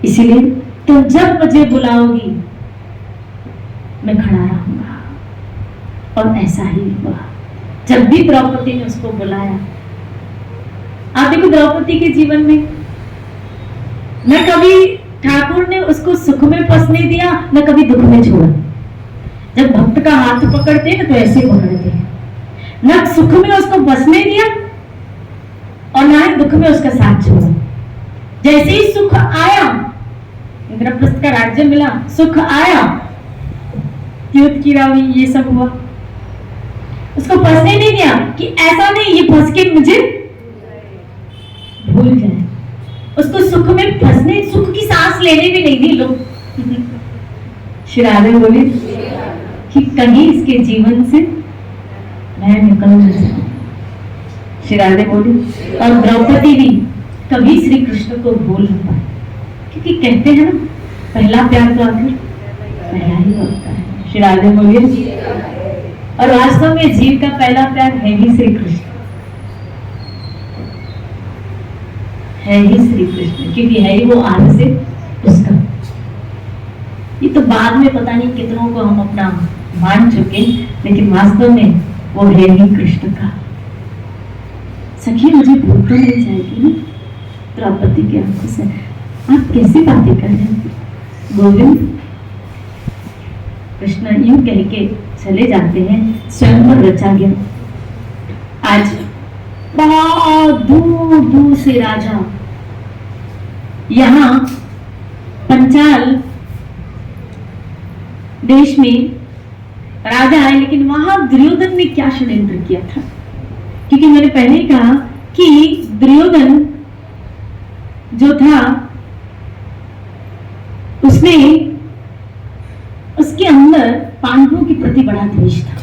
इसीलिए तुम जब मुझे बुलाओगी मैं खड़ा रहूंगा। और ऐसा ही हुआ। जब भी द्रौपदी ने उसको बुलाया, आप देखो द्रौपदी के जीवन में न कभी ठाकुर ने उसको सुख में फंसने दिया, न कभी दुख में छोड़ा। जब भक्त का हाथ पकड़ते हैं तो ऐसे पकड़ते हैं, न सुख में उसको बसने दिया और न ही दुख में उसका साथ छोड़ा। जैसे ही सुख आया, इंद्रप्रस्थ का राज्य मिला, सुख आया, युद्ध की रावी, ये सब हुआ, उसको फंसने नहीं दिया कि ऐसा नहीं ये फंस के मुझे भूल जाए। उसको सुख में फंसने, सुख की सांस लेने भी नहीं दी लोग। शिरादे बोले कि कहीं इसके जीवन से मैं निकल न जाऊं। शिरादे बोले, और द्रौपदी भी कभी श्री कृष्ण को भूल न पाए, क्योंकि कहते हैं ना, पहला प्यार तो आखिर पहला ही होता है। शिरादे बोले, और वास्तव में जीव का पहला प्यार है ही श्री कृष्ण, है ही श्री कृष्ण, क्योंकि है ही वो आदि से उसका। ये तो बाद में पता नहीं कितनों को हम अपना मान चुके, लेकिन वास्तव में वो है ही कृष्ण का। सखी मुझे भूल तो नहीं जाएगी ना? द्रौपदी की आंखों से आप कैसी बातें कर रहे हैं गोविंद? कृष्ण यूं कह के चले जाते हैं। स्वयंवर रचा गया। आज बहुत दूर दूर से राजा यहाँ पंचाल देश में राजा आए, लेकिन वहां दुर्योधन ने क्या षड्यंत्र किया था? क्योंकि मैंने पहले ही कहा कि दुर्योधन जो था, उसने, उसके अंदर पांडवों के प्रति बड़ा द्वेष था,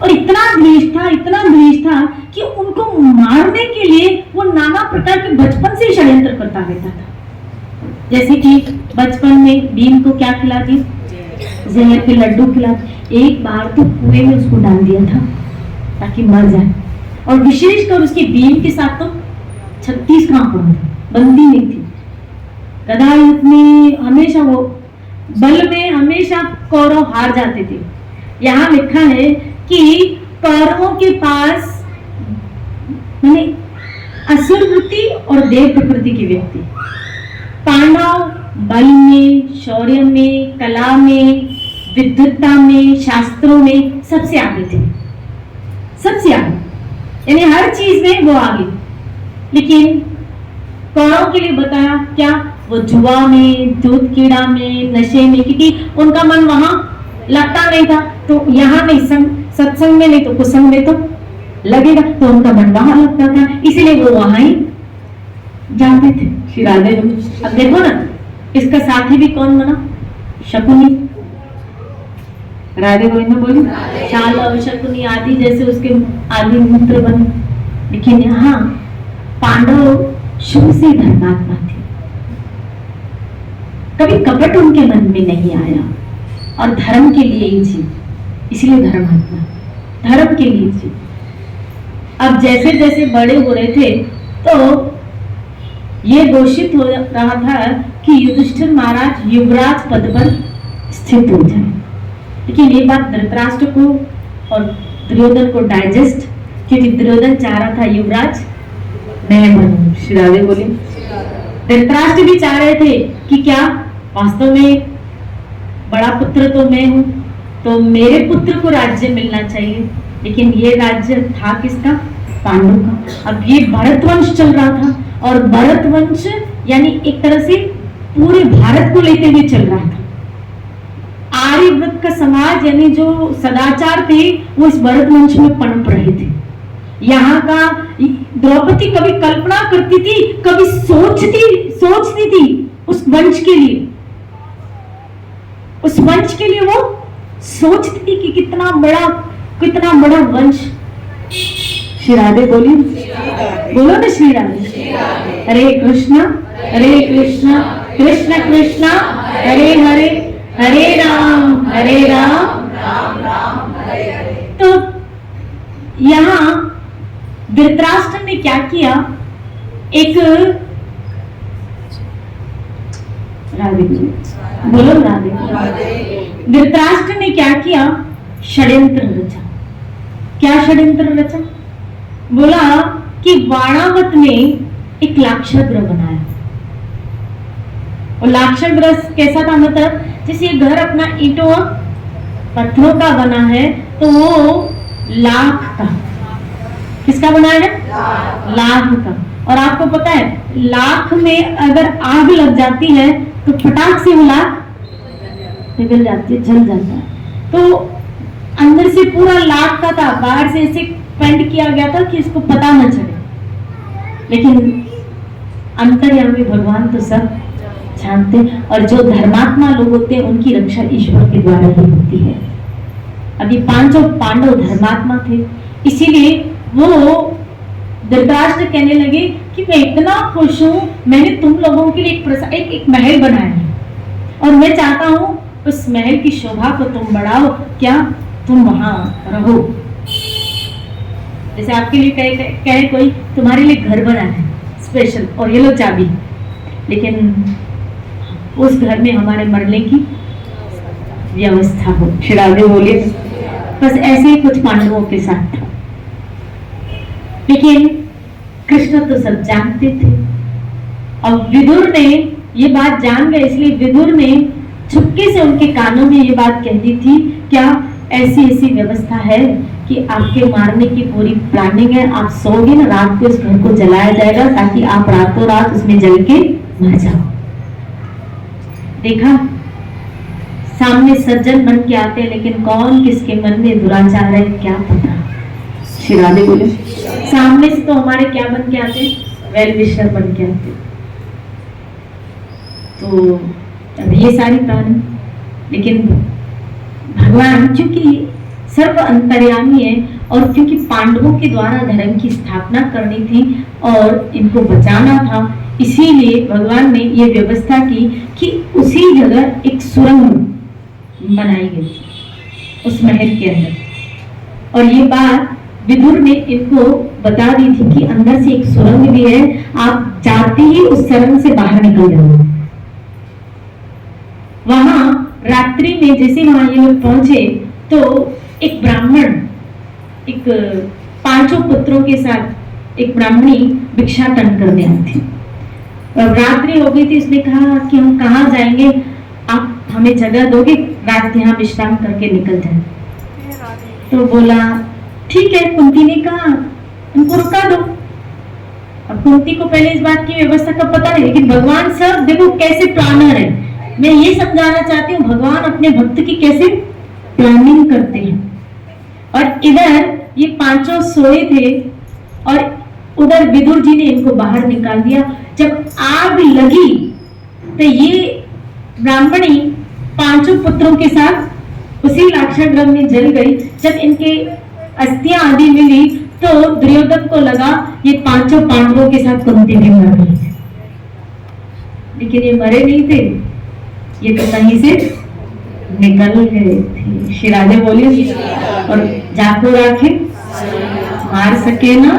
और इतना द्वेष था कि उनको मारने के लिए वो नाना प्रकार के बचपन से षड्यंत्र करता रहता था। जैसे कि बचपन में भीम को क्या खिला दिया? जहर के लड्डू खिला। एक बार तो कुएं में उसको डाल दिया था ताकि मर जाए, और विशेषकर उसके भीम के साथ तो 36 कांप था, बंदी नहीं थी। गदा युद्ध में हमेशा वो बल में हमेशा कौरव हार जाते थे। यहाँ लिखा है कि कौरवों के पास, मैंने असुर वृत्ति और देव प्रकृति के व्यक्ति। पांडव बल में, शौर्य में, कला में, विद्वत्ता में, शास्त्रों में सबसे आगे थे, सबसे आगे, यानी हर चीज में वो आगे। लेकिन कौरवों के लिए बताया क्या, वो जुआ में, दूध कीड़ा में, नशे में, क्योंकि उनका मन वहां लगता नहीं था। तो यहाँ नहीं, सत्संग में नहीं तो कुसंग में तो लगेगा, तो उनका मन वहां लगता था, इसीलिए वो वहां ही जाते थे। श्री राधे। अब देखो ना, इसका साथी भी कौन बना, शकुनी। राधे गोविंद बोली, शाल और शकुनी आदि जैसे उसके आदि मित्र बने। लेकिन यहाँ पांडव शुरू से धर्मात्मा थे, कभी कपट उनके मन में नहीं आया और धर्म के लिए ही जी, इसलिए धर्मात्मा, धर्म के लिए जी। अब जैसे जैसे बड़े हो रहे थे तो ये घोषित हो रहा था कि युधिष्ठिर महाराज युवराज पद पर स्थित हो जाए। लेकिन ये बात धृतराष्ट्र को और दुर्योधन को डाइजेस्ट, क्योंकि दुर्योधन चाह रहा था युवराज मैं बनूं। श्री राधे बोली। धृतराष्ट्र भी चाह रहे थे कि क्या वास्तव में बड़ा पुत्र तो मैं हूं, तो मेरे पुत्र को राज्य मिलना चाहिए। लेकिन ये राज्य था किसका, पांडव का। अब ये भरत वंश चल रहा था, और भरत वंश यानी एक तरह से पूरे भारत को लेते हुए चल रहा था। आर्यव्रत का समाज यानी जो सदाचार थे वो इस भरत वंश में पनप रहे थे। यहाँ का द्रौपदी कभी कल्पना करती थी, कभी सोचती थी उस वंश के लिए, उस वंश के लिए वो सोचती थी कि कितना बड़ा वंश। श्री राधे बोली, बोलो ना श्री राधे। हरे कृष्णा कृष्ण कृष्ण हरे हरे, हरे राम राम राम हरे हरे। तो यहाँ धृतराष्ट्र ने क्या किया, एक राधे बोलो राधे। धृतराष्ट्र ने क्या किया, षड्यंत्र रचा। क्या षड्यंत्र रचा, बोला कि वाणावत में एक लाक्षागृह बनाया। और लाक्षागृह कैसा था, मतलब जैसे ये घर अपना ईंटों और पत्थरों का बना है, तो वो लाख का, किसका बना है, लाख का। और आपको पता है लाख में अगर आग लग जाती है तो फटाक से वो लाख पिघल जाती है, जल जाता है। तो अंदर से पूरा लाख का था, बाहर से ऐसे पेंट किया गया था कि इसको पता न चले। लेकिन अंतर्यामी भगवान तो सब जानते हैं, और जो धर्मात्मा लोग होते हैं उनकी रक्षा ईश्वर के द्वारा ही होती है। अभी पांचों पांडव धर्मात्मा थे, इसीलिए वो धृतराष्ट्र कहने लगे कि मैं इतना खुश हूं, मैंने तुम लोगों के लिए एक महल बनाया है, और मैं चाहता हूं उस महल की शोभा को तुम बढ़ाओ, क्या तुम वहां रहो। जैसे आपके लिए कहे कोई तुम्हारे लिए घर बना है स्पेशल, और ये लो चाबी, लेकिन उस घर में हमारे मरने की व्यवस्था हो। श्री बोलिए। बस ऐसे ही कुछ पांडवों के साथ था। लेकिन कृष्ण तो सब जानते थे, और विदुर ने ये बात जान गए, इसलिए विदुर ने चुपके से उनके कानों में ये बात कह दी थी, क्या ऐसी व्यवस्था है कि आपके मारने की पूरी प्लानिंग है, आप सोओगे ना रात को इस घर को जलाया जाएगा ताकि आप रातों रात उसमें जल के मर जाओ। देखा, सामने सज्जन बन के आते, लेकिन कौन किसके मन में दुराचार है क्या पता। श्री राधे बोले। सामने से तो हमारे क्या बन के आते, वेल विशर बन के आते। तो अब ये सारी कहानी, लेकिन भगवान चूंकि सर्व अंतर्यामी है, और क्योंकि पांडवों के द्वारा धर्म की स्थापना करनी थी और इनको बचाना था, इसीलिए भगवान ने ये व्यवस्था की कि उसी जगह एक सुरंग बनाई गई थी उस महल के अंदर। और ये बात विदुर ने इनको बता दी थी कि अंदर से एक सुरंग भी है, आप जाते ही उस सुरंग से बाहर निकल जाओ। वहां रात्रि में जैसे वहां ये लोग पहुंचे तो एक ब्राह्मण, एक पांचों पुत्रों के साथ एक ब्राह्मणी भिक्षाटन करने आई थी। और रात्रि हो गई थी, उसने कहा कि हम कहाँ जाएंगे, आप हमें जगह दोगे, रात यहाँ विश्राम करके निकल जाए। तो बोला ठीक है। कुंती ने कहा उनको रुका दो। अब कुंती को पहले इस बात की व्यवस्था का पता नहीं, लेकिन भगवान सब देखो कैसे प्लानर है। मैं ये समझाना चाहती हूँ भगवान अपने भक्त की कैसे प्लानिंग करते हैं। और इधर ये पांचों सोए थे और उधर विदुर जी ने इनको बाहर निकाल दिया। जब आग लगी तो ये ब्राह्मणी पांचों पुत्रों के साथ उसी लाक्षागृह में जल गई। जब इनके अस्थियां आदि मिली तो दुर्योधन को लगा ये पांचों पांडवों के साथ कुंती भी मर गई, लेकिन ये मरे नहीं थे, ये तो कहीं से निकल गए थे। श्री राधे बोली और जाको राखे मार सके ना,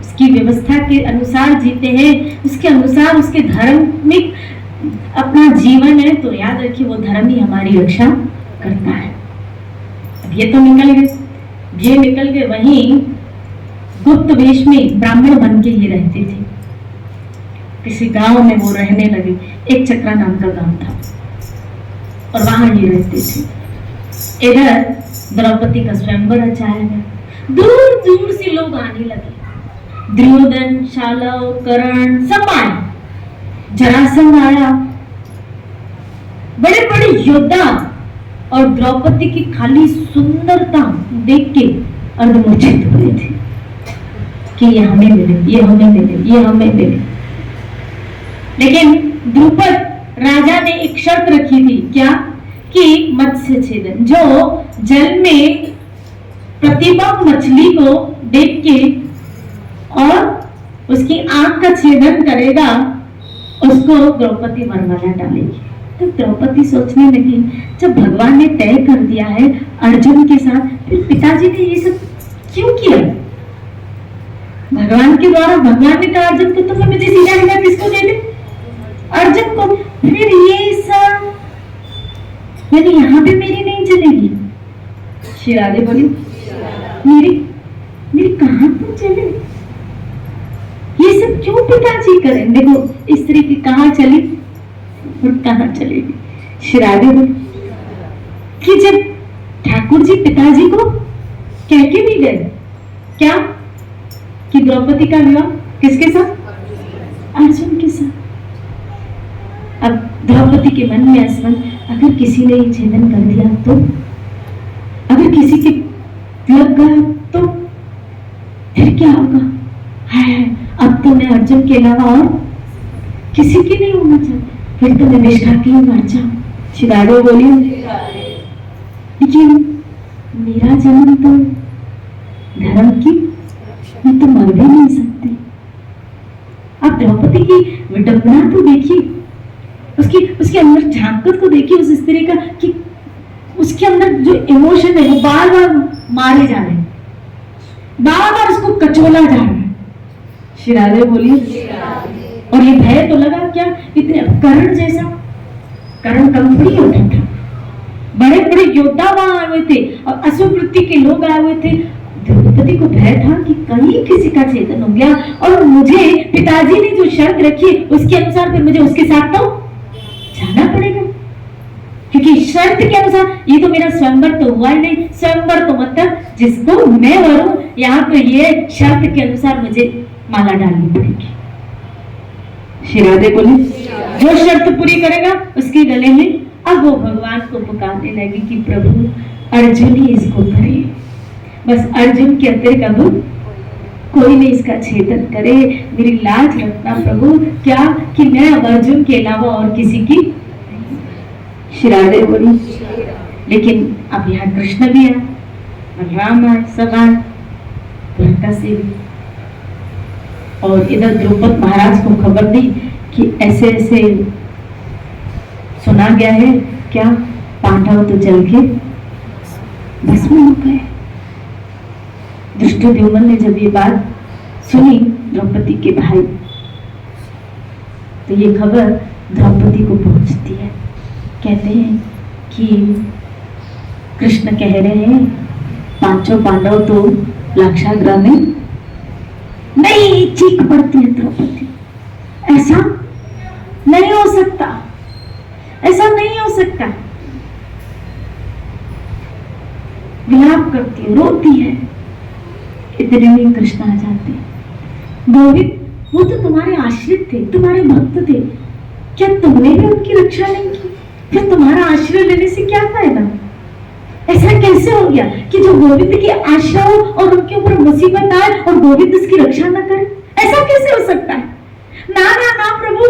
उसकी व्यवस्था के अनुसार जीते हैं, उसके अनुसार उसके धार्मिक अपना जीवन है, तो याद रखिए वो धर्म ही हमारी रक्षा करता है। अब ये तो निकल गए, ये निकल गए। वहीं गुप्त वेश में ब्राह्मण बन के ही रहते थे। किसी गांव में वो रहने लगे, एक चक्रा नाम का गांव था और वहां ही रहते थे। इधर द्रौपदी का स्वयंवर रचाया गया। दूर दूर से लोग आने लगे, दुर्योधन, शालव, कर्ण सब आए, जरासंध आया, बड़े बड़े योद्धा, और द्रौपदी की खाली सुंदरता देख के अर्धमूर्छित हुए थे कि ये हमें मिले, ये हमें मिले, ये हमें मिले। लेकिन द्रुपद राजा ने एक शर्त रखी थी, क्या कि मत्स्य छेदन, जो जल में प्रतिबंब मछली को देख के और उसकी आंख का छेदन करेगा उसको द्रौपदी वरमाला डालेगी। तो द्रौपदी सोचने लगी, जब भगवान ने तय कर दिया है अर्जुन के साथ, फिर पिताजी ने ये सब क्यों किया? भगवान के द्वारा भगवान ने कहा अर्जुन को तो मैं मुझे सीधा सीधा किसको दे दे, अर्जुन को, फिर ये सब यानी यहाँ पे मेरी नहीं चलेगी। श्री राधे बोली मेरी कहाँ पर चले, ये सब क्यों पिताजी करें? देखो स्त्री की कहाँ चली और कहाँ चलेगी। श्री राधे बोली कि जब ठाकुर जी पिताजी को कह के भी गए क्या कि द्रौपदी का विवाह किसके साथ, अर्जुन के साथ। अब द्रौपदी के मन में स्मरण, अगर किसी ने ये छेदन कर दिया तो, अगर किसी के लग गया तो फिर क्या होगा? है अब तो मैं अर्जुन के अलावा और किसी की नहीं होना चाहती, फिर तो मैं निष्ठा की मर जाऊं। श्री राधे बोली लेकिन मेरा जन्म तो धर्म की, मैं तो मर भी नहीं सकती। आप द्रौपदी की विडंबना तो देखिए, उसके अंदर झांकत को देखिए उस स्त्री का, कि उसके अंदर जो इमोशन है वो बार बार मारे जा रहे हैं, बार बार उसको कचोला जा रहा है। श्री राधे बोली और ये भय तो लगा क्या, इतने कर्ण जैसा, कर्ण कम थोड़ी होता था, बड़े बड़े योद्धा वहां आए हुए थे और अशुभ वृत्ति के लोग आए हुए थे। द्रौपदी को भय था कि कहीं किसी का छेदन हो गया और मुझे पिताजी ने जो शर्त रखी उसके अनुसार फिर मुझे उसके साथ तो जाना पड़ेगा, क्योंकि शर्त के अनुसार ये तो मेरा स्वयंवर तो हुआ ही नहीं। स्वयंवर तो मतलब जिसको मैं वरूं, यहाँ पे ये शर्त के अनुसार मुझे माला डालनी पड़ेगी। श्री राधे बोली जो शर्त पूरी करेगा उसके गले में, अब वो भगवान को पुकारने लगी कि प्रभु अर्जुन ही इसको करे, बस अर्जुन के अतिरिक्त अब कोई नहीं इसका छेदन करे, मेरी लाज रखना प्रभु, क्या कि मैं अब अर्जुन के अलावा और किसी की। श्री राधे बोली लेकिन अब यहाँ कृष्ण भी आए, बलराम आए, सब आए, द्वारका से भी, और इधर द्रुपद महाराज को खबर दी कि ऐसे ऐसे सुना गया है, क्या पांडव तो जल के भस्म हो गए। धृष्टद्युम्न ने जब ये बात सुनी द्रौपदी के भाई, तो ये खबर द्रौपदी को पहुंचती है। कहते हैं कि कृष्ण कह रहे हैं पांचों पांडव तो लाक्षागृह में नहीं चीख पड़ती है द्रौपदी, ऐसा नहीं हो सकता, ऐसा नहीं हो सकता। विलाप करती है, रोती है। इतने में कृष्ण आ जाते हैं। गोविंद, वो तो तुम्हारे आश्रित थे, तुम्हारे भक्त थे, क्या तुमने भी उनकी रक्षा नहीं की? फिर तुम्हारा आश्रय लेने से क्या फायदा? ऐसा कैसे हो गया कि जो गोविंद की आशा हो और उनके ऊपर मुसीबत आए और गोविंद उसकी रक्षा न करे? ऐसा कैसे हो सकता है? ना ना ना प्रभु।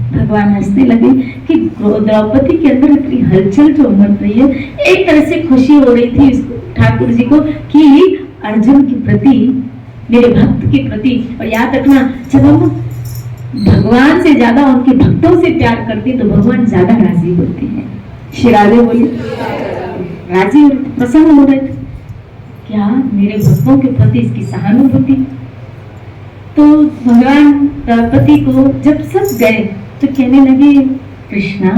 भगवान हंसने लगे कि द्रौपदी के अंदर इतनी हलचल जो उमड़ रही है, एक तरह से खुशी हो रही थी ठाकुर जी को कि अर्जुन के प्रति, मेरे भक्त के प्रति। और याद रखना, जब हम भगवान से ज्यादा उनके भक्तों से प्यार करते तो भगवान ज्यादा राजी होते हैं। श्री राधे बोले, राजी हो रहे थे, प्रसन्न हो रहे थे। क्या मेरे भक्तों के प्रति इसकी सहानुभूति। तो भगवान द्रौपदी को जब सब गए तो कहने लगे, कृष्णा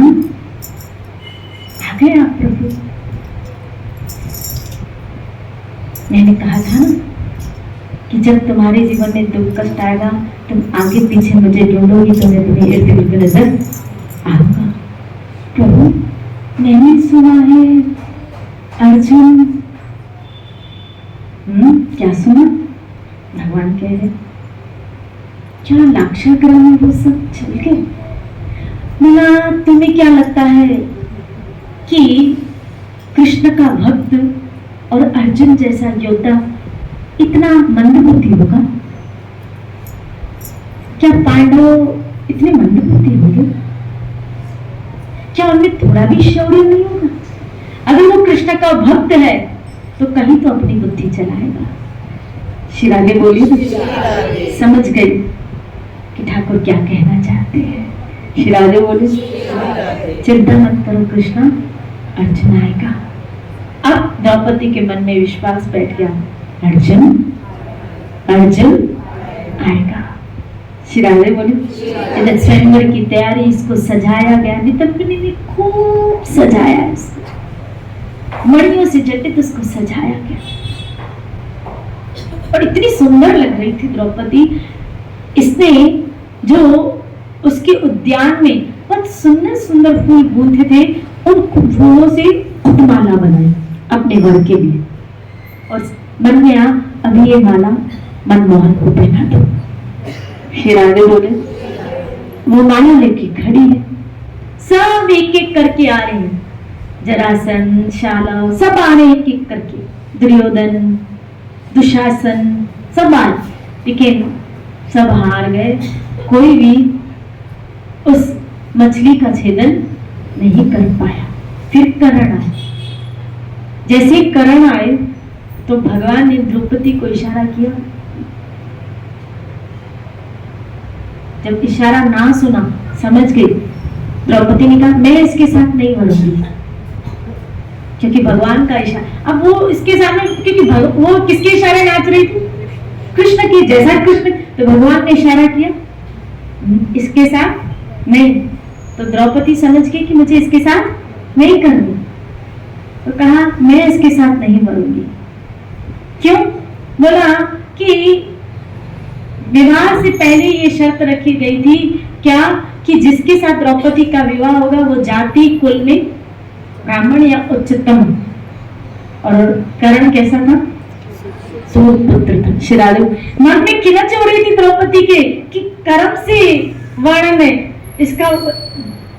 आ गए आप प्रभु। मैंने कहा था ना कि जब तुम्हारे जीवन में दुख कष्ट आएगा तुम आगे पीछे मुझे ढूंढोगी तो मैं तुम्हें इर्द गिर्द नजर आऊंगा। प्रभु मैंने सुना है अर्जुन, क्या सुना? भगवान कह रहे, क्या लाक्षागृह में वो सब चल गए? बोला, तुम्हें क्या लगता है कि कृष्ण का भक्त और अर्जुन जैसा योद्धा इतना मंदबुद्धि होगा? क्या पांडव इतने मंदबुद्धि होंगे? क्या उनमें थोड़ा भी शौर्य नहीं होगा? अगर वो कृष्ण का भक्त है तो कहीं तो अपनी बुद्धि चलाएगा। श्री राधे बोली, समझ गई कि ठाकुर क्या कहना चाहते हैं। श्री राधे बोली, चिंता मत करो कृष्णा, अर्जुन आएगा। अब द्रौपदी के मन में विश्वास बैठ गया, अर्जुन अर्जुन आएगा। श्री राधे बोली, इधर स्वयंवर की तैयारी, इसको सजाया गया, नितंबिनी ने खूब सजाया, इसको मणियों से जटित उसको सजाया गया और इतनी सुंदर लग रही थी द्रौपदी। इसने जो उसके उद्यान में बहुत सुंदर सुंदर फूल गूंथे थे, उन फूलों से खुद माला बनाई अपने वर के लिए और बन गया, अभी ये माला मनमोहन को पहना दो। श्री राधे बोले, वो माला लेके खड़ी है, सब एक एक करके आ रहे हैं, जरासन, शाला, सब आ रहे हैं एक एक करके, दुर्योधन, दुशासन, सब आ रहे, लेकिन सब हार गए। कोई भी उस मछली का छेदन नहीं कर पाया। फिर कर्ण आए, जैसे कर्ण आए तो भगवान ने द्रौपदी को इशारा किया। जब इशारा ना सुना, समझ गई, द्रौपदी ने कहा मैं इसके साथ नहीं मरूंगी, क्योंकि भगवान का इशारा। अब वो इसके सामने, क्योंकि वो किसके इशारे नाच रही थी? कृष्ण के, जैसा कृष्ण, तो भगवान ने इशारा किया इसके साथ नहीं, तो द्रौपदी समझ गई कि मुझे इसके साथ नहीं करनी, तो कहा मैं इसके साथ नहीं मरूंगी। क्यों? बोला कि विवाह से पहले ये शर्त रखी गई थी, क्या कि जिसके साथ द्रौपदी का विवाह होगा वो जाति कुल में ब्राह्मण या उच्चतम, और कर्ण कैसा था? सूतपुत्र था। श्री राधे मन में किलच हो रही थी द्रौपदी के कि कर्म से वर्ण में इसका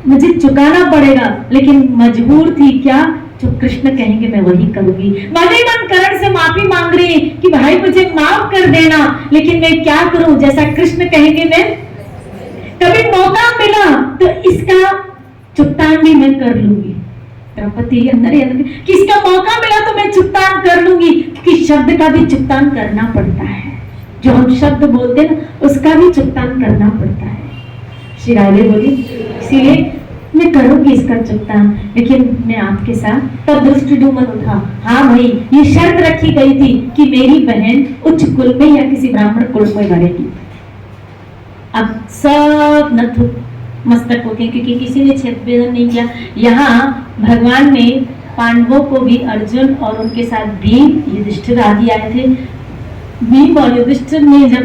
मुझे चुकाना पड़ेगा, लेकिन मजबूर थी, क्या जो कृष्ण कहेंगे मैं वही करूंगी। मन ही मन कर्ण से माफी मांग रही कि भाई मुझे माफ कर देना, लेकिन मैं क्या करूं, जैसा कृष्ण कहेंगे मैं। कभी मौका मिला तो इसका चुगतान भी मैं कर लूंगी। द्रौपदी अंदर ही अंदर कि इसका मौका मिला तो मैं चुगतान कर लूंगी, क्योंकि शब्द का भी चुगतान करना पड़ता है, जो हम शब्द बोलते हैं उसका भी चुगतान करना पड़ता है। श्री राधे बोली, इसीलिए मैं करूंगी इसका चुगतान, लेकिन मैं आपके साथ। तब दृष्टिडुम्न उठा, हाँ भाई ये शर्त रखी गई थी कि मेरी बहन उच्च कुल में या किसी ब्राह्मण कुल में मरेगी। अब सब नथ मस्तक होके, क्योंकि किसी ने छेदन नहीं किया। यहाँ भगवान ने पांडवों को भी, अर्जुन और उनके साथ भीम, युधिष्ठिर आदि आए थे, भीम और युधिष्ठिर ने जब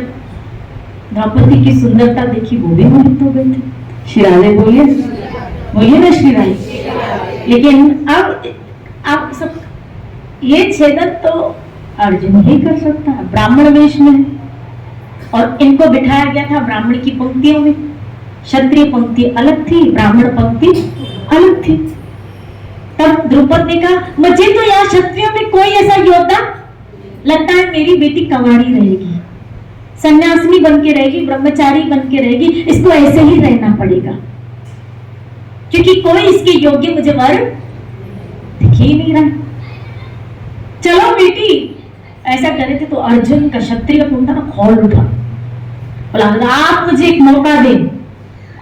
द्रौपदी की सुंदरता देखी वो भी मोहित हो गए थे। श्री राधे बोलिए, बोलिए ना श्री राधे। लेकिन अब सब ये छेदन तो अर्जुन ही कर सकता है, ब्राह्मण वेश में। और इनको बिठाया गया था ब्राह्मण की पंक्तियों में। क्षत्रिय पंक्ति अलग थी, ब्राह्मण पंक्ति अलग थी। तब द्रुपद ने कहा मुझे तो यहाँ क्षत्रियों में कोई ऐसा योद्धा लगता है, मेरी बेटी कंवारी रहेगी, सन्यासिनी बन के रहेगी, ब्रह्मचारी बन के रहेगी, इसको ऐसे ही रहना पड़ेगा, क्योंकि कोई इसके योग्य मुझे वर दिख ही नहीं रहा। चलो बेटी, ऐसा करे थे तो अर्जुन का क्षत्रिय पुंडा ना खोल उठा, बोला आप मुझे एक मौका दें,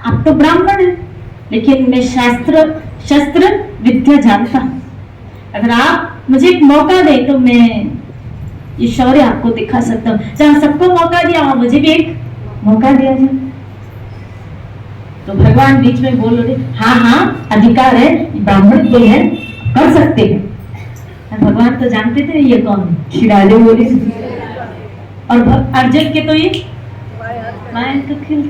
आप तो ब्राह्मण है लेकिन मैं शस्त्र विद्या जानता हूं, अगर आप मुझे एक मौका दें तो मैं ये शौर्य आपको दिखा सकता हूँ। जहां सबको मौका दिया वहां मुझे भी एक मौका दिया जाए। तो भगवान बीच में बोल रहे हाँ हाँ अधिकार है, ब्राह्मण कोई है कर सकते हैं। भगवान तो जानते थे ये कौन है, श्री राधे बोले। और अर्जुन के तो ये बाएं का खेल,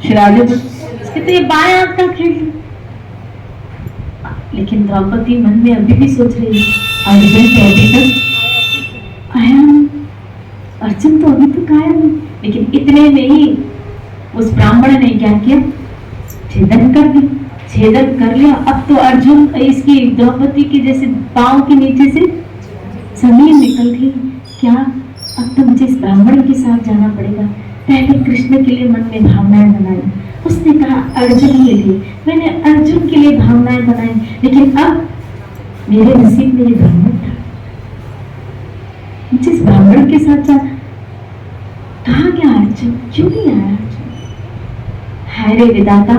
श्री राधे इसके तो ये बाएं हाथ का खेल। लेकिन द्रौपदी मन में अभी भी सोच रही है अर्जुन तो अभी तक आया नहीं, अर्जुन तो अभी तक आया नहीं। लेकिन इतने में ही उस ब्राह्मण ने क्या किया, छेदन कर दी, छेदन कर लिया। अब तो अर्जुन इसकी द्रौपदी के जैसे पांव के नीचे से जमीन निकल गई। क्या अब तो मुझे इस ब्राह्मण के साथ जाना पड़ेगा। पहले कृष्ण के लिए मन में भावनाएं बनाई, उसने कहा अर्जुन के लिए, मैंने अर्जुन के लिए भावनाएं बनाई, लेकिन अब मेरे नसीब में ये ब्राह्मण था, मुझे इस ब्राह्मण के साथ जाना। कहाँ गया अर्जुन, क्यों नहीं आया अर्जुन? हाय रे विधाता,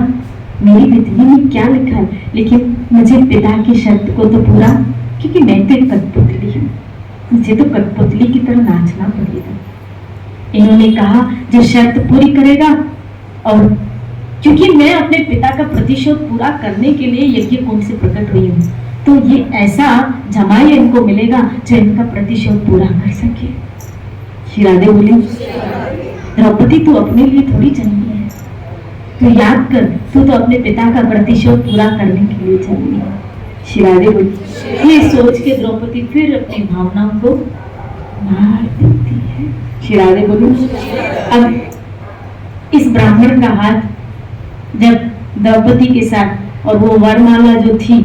मेरी तिथि में क्या लिखा है, लेकिन मुझे पिता की शर्त को तो पूरा, क्योंकि मैं तो एक कठपुतली हूँ, मुझे तो कठपुतली की तरह नाचना पड़ेगा। इन्होंने कहा जो शर्त पूरी करेगा, और क्योंकि मैं अपने पिता का प्रतिशोध पूरा करने के लिए यज्ञ कुंड से प्रकट हुई हूँ, तो ये ऐसा जमाई इनको मिलेगा जो इनका प्रतिशोध पूरा कर सके। श्री राधे बोली द्रौपदी तू अपने लिए थोड़ी जन्मी है, तू याद कर, तू तो अपने पिता का प्रतिशोध पूरा करने के लिए जन्मी है। श्री राधे बोली। ये सोच के द्रौपदी फिर अपनी भावनाओं को मार देती है। श्री राधे बोली। अब इस ब्राह्मण का हाथ जब द्रौपदी के साथ, और वो वरमाला जो थी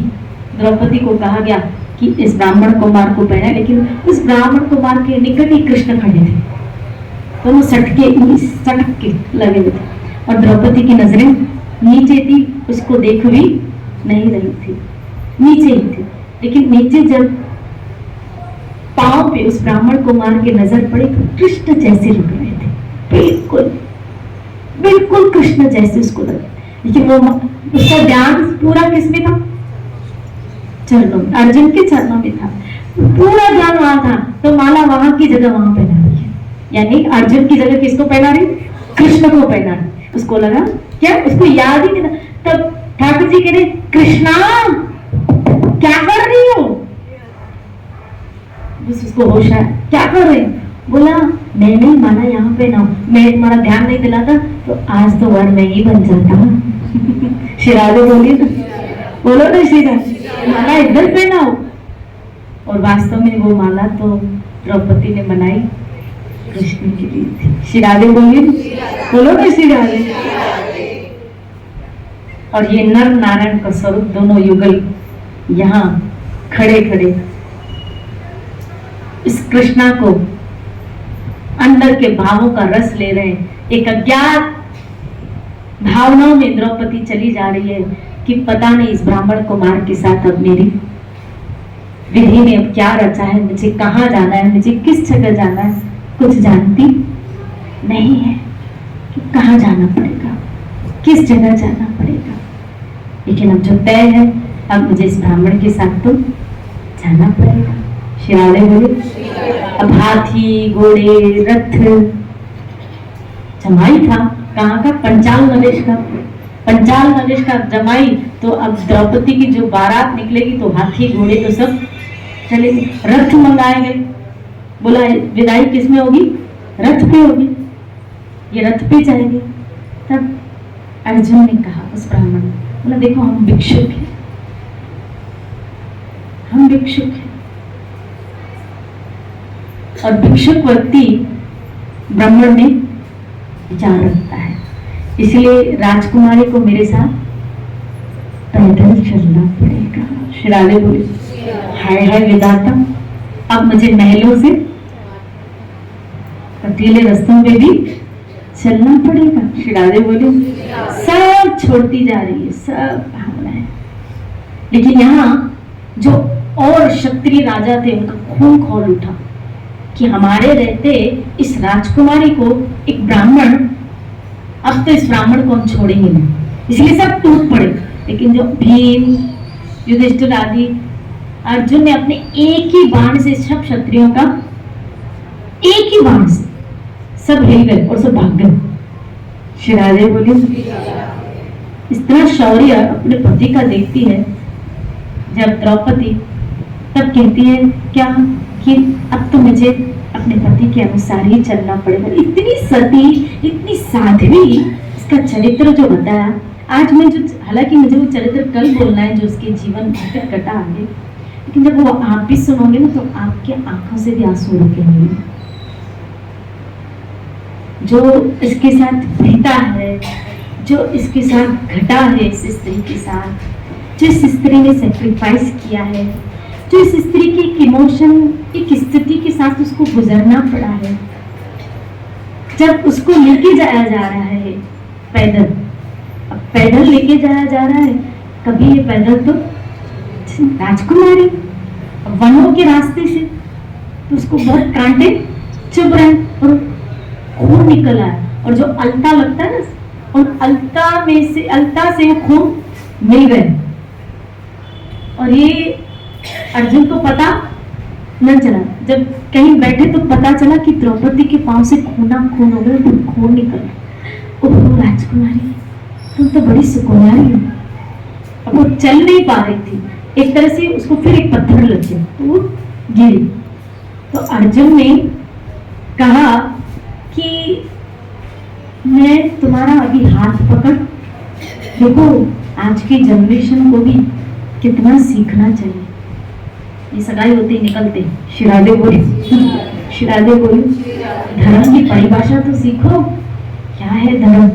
द्रौपदी को कहा गया कि इस ब्राह्मण कुमार को पहना, लेकिन उस ब्राह्मण कुमार के निकट ही कृष्ण खड़े थे, तो वो सटक के लगे हुए थे, और द्रौपदी की नजरें नीचे थी, उसको देख भी नहीं रही थी, नीचे ही थी। लेकिन नीचे जब पांव पे उस ब्राह्मण कुमार की नजर पड़ी तो कृष्ण जैसे लग रहे थे, बिल्कुल बिल्कुल कृष्ण जैसे उसको लगे। लेकिन वो उसका ध्यान पूरा किसमें था, चरणों में, अर्जुन के चरणों में था, पूरा ध्यान वहां था। तो माला वहां की जगह वहां पहना रही है, यानी अर्जुन की जगह किसको पहना रही, कृष्ण को पहना रही। उसको लगा क्या, उसको याद ही नहीं था। तब ठाकुर जी कह रहे कृष्णा क्या कर रही हो, बस उसको होश आया, क्या कर रहे, बोला मैं नहीं माना यहाँ पे ना, मैं तुम्हारा ध्यान नहीं दिलाता तो आज तो वर मैं ही बन जाता। श्री राधे बोलिए ना, बोलो ना श्री राधे, माला इधर पहनाओ। और वास्तव में वो माला तो द्रौपदी ने बनाई कृष्ण के लिए थी। श्री राधे बोलिए, बोलो ना श्री राधे। और ये नर नारायण का स्वरूप दोनों युगल यहाँ खड़े खड़े इस कृष्णा को अंदर के भावों का रस ले रहे हैं। एक अज्ञात भावनाओं में द्रौपदी चली जा रही है कि पता नहीं इस ब्राह्मण कुमार के साथ अब मेरी विधि ने अब क्या रचा है, मुझे कहाँ जाना है, मुझे किस जगह जाना है, कुछ जानती नहीं है कि कहाँ जाना पड़ेगा, किस जगह जाना पड़ेगा। लेकिन अब जो तय है, अब मुझे इस ब्राह्मण के साथ तो जाना पड़ेगा। श्री राधे बोले। अब हाथी घोड़े रथ जमाई था, कहाँ का, पंचाल नरेश का, पंचाल नरेश का जमाई। तो अब द्रौपदी की जो बारात निकलेगी तो हाथी घोड़े तो सब चलेंगे, रथ मंगाए गए। बोला विदाई किसमें होगी, रथ पे होगी, ये रथ पे जाएंगे। तब अर्जुन ने कहा उस ब्राह्मण ने, बोला देखो हम भिक्षुक हैं, हम भिक्षुक हैं। और भिक्षुक व्यक्ति ब्राह्मण में विचार रखता है, इसलिए राजकुमारी को मेरे साथ पैदल चलना पड़ेगा। श्री राधे बोले हाय हाय विधाता, अब मुझे महलों से कटीले रस्तों पे भी चलना पड़ेगा। श्री राधे बोले सब छोड़ती जा रही है, सब भावनाएं। लेकिन यहाँ जो और क्षत्रिय राजा थे उनका खून खौल उठा कि हमारे रहते इस राजकुमारी को एक ब्राह्मण, अब तो इस ब्राह्मण को हम छोड़ेंगे नहीं, इसलिए सब टूट पड़े। लेकिन जो भीम, युधिष्ठिर आदि, अर्जुन ने अपने एक ही बाण से सब क्षत्रियों का, एक ही बाण से सब हिल गए और सब भाग गए। श्री राधे बोले इस तरह शौर्य अपने पति का देखती है जब द्रौपदी, तब कहती है क्या कि अब तो मुझे अपने पति के अनुसार ही चलना पड़ेगा। इतनी सती, इतनी साध्वी, इसका चरित्र जो बताया आज मैं, जो हालांकि मुझे वो चरित्र कल बोलना है जो उसके जीवन घटा आगे, लेकिन जब वो आप भी सुनोगे ना तो आपके आंखों से भी आंसू रुकेंगे। जो इसके साथ बीता है, जो इसके साथ घटा है, इस स्त्री के साथ, जो इस स्त्री ने सेक्रीफाइस किया है, जो इस स्त्री की एक इमोशन, एक स्थिति के साथ उसको गुजरना पड़ा है। जब उसको लेके जाया जा रहा है पैदल, अब पैदल लेके जाया जा रहा है, कभी ये पैदल तो राजकुमारी वनों के रास्ते से, तो उसको बहुत कांटे चुभ रहे और खून निकल आया, और जो अलता लगता है ना, और अलता से खून मिल गए। और ये अर्जुन को पता न चला, जब कहीं बैठे तो पता चला कि द्रौपदी के पांव से खून हो गया, तो खून निकल। ओह राजकुमारी, तुम तो बड़ी सुकुमारी हो। अब वो चल नहीं पा रही थी, एक तरह से उसको फिर एक पत्थर लग गया तो वो गिरी। तो अर्जुन ने कहा कि मैं तुम्हारा अभी हाथ पकड़, देखो आज की जनरेशन को भी कितना सीखना चाहिए। ये सगाई होते ही निकलते शिरादे बोले, शिरादे बोले धर्म की परिभाषा तो सीखो, क्या है धर्म।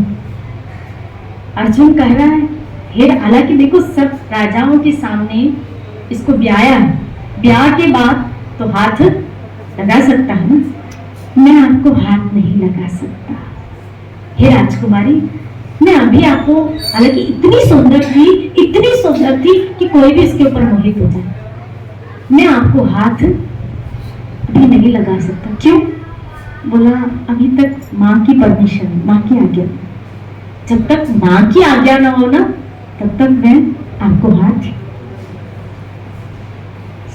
अर्जुन कह रहा है हे, हालांकि देखो सब राजाओं के सामने इसको ब्याया है, ब्याह के बाद तो हाथ लगा सकता है ना, मैं आपको हाथ नहीं लगा सकता। हे राजकुमारी, मैं अभी आपको, हालांकि इतनी सुंदर थी कि कोई भी इसके ऊपर मोहित हो जाए, मैं आपको हाथ अभी नहीं लगा सकता। क्यों? बोला अभी तक माँ की परमिशन, माँ की आज्ञा, जब तक माँ की आज्ञा ना हो ना तब तक मैं आपको हाथ,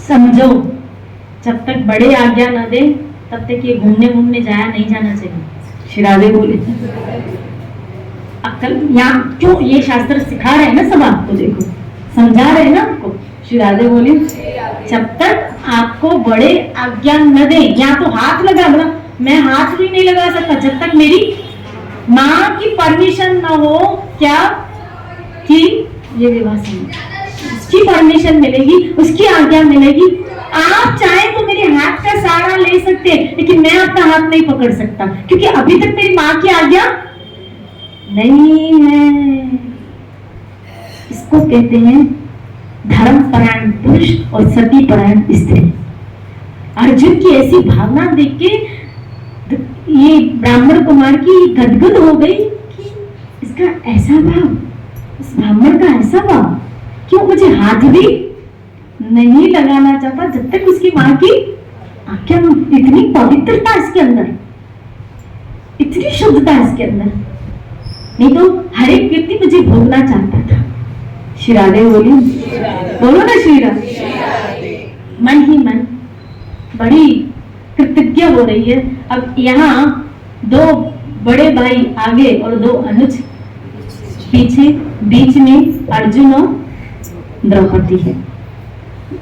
समझो जब तक बड़े आज्ञा ना दे तब तक ये घूमने जाया नहीं जाना चाहिए। शिरादे बोले अक्ल, यहाँ क्यों ये शास्त्र सिखा रहे हैं ना, सब आपको देखो समझा रहे हैं ना आपको। शिरादे बोले जब तक आपको बड़े आज्ञा न दे, यहाँ तो हाथ लगा, बोला मैं हाथ भी नहीं लगा सकता जब तक मेरी माँ की परमिशन न हो। क्या कि ये विवाह संबंध, उसकी परमिशन मिलेगी, उसकी आज्ञा मिलेगी। आप चाहे तो मेरे हाथ का सहारा ले सकते, लेकिन मैं आपका हाथ नहीं पकड़ सकता, क्योंकि अभी तक मेरी माँ की आज्ञा नहीं है। इसको कहते हैं धर्मपरायण पुरुष और सती परायण स्त्री। अर्जुन की ऐसी भावना देख के ये ब्राह्मण कुमार की गदगद हो गई कि इसका ऐसा भाव, इस ब्राह्मण का ऐसा भाव, क्यों मुझे हाथ भी नहीं लगाना चाहता जब तक उसकी माँ की आज्ञा। इतनी पवित्रता इसके अंदर, इतनी शुद्धता इसके अंदर, नहीं तो हर एक व्यक्ति मुझे भोगना चाहता था। शिरादे बोली, बोलो ना शिरा। मन ही मन बड़ी कृतज्ञ हो रही है। अब यहाँ दो बड़े भाई आगे और दो अनुज पीछे, बीच में अर्जुन और द्रौपदी है,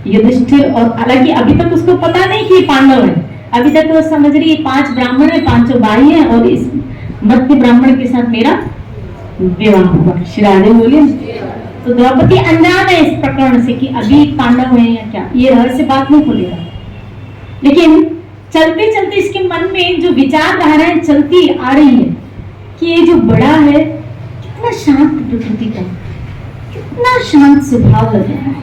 युधिष्ठिर। और हालांकि अभी तक उसको पता नहीं कि पांडव है, अभी तक तो समझ रही है 5 ब्राह्मण है, 5 भाई है और इस मध्य ब्राह्मण के साथ मेरा विवाह हुआ। श्री राधे बोलिए। तो द्रौपदी अनजान है इस प्रकरण से कि अभी पांडव है या क्या, ये रहस्य बात नहीं खुलेगा। लेकिन चलते चलते इसके मन में जो विचारधाराएं चलती आ रही है कि ये जो बड़ा है कितना शांत प्रकृति का, कितना शांत स्वभाव लग रहा है,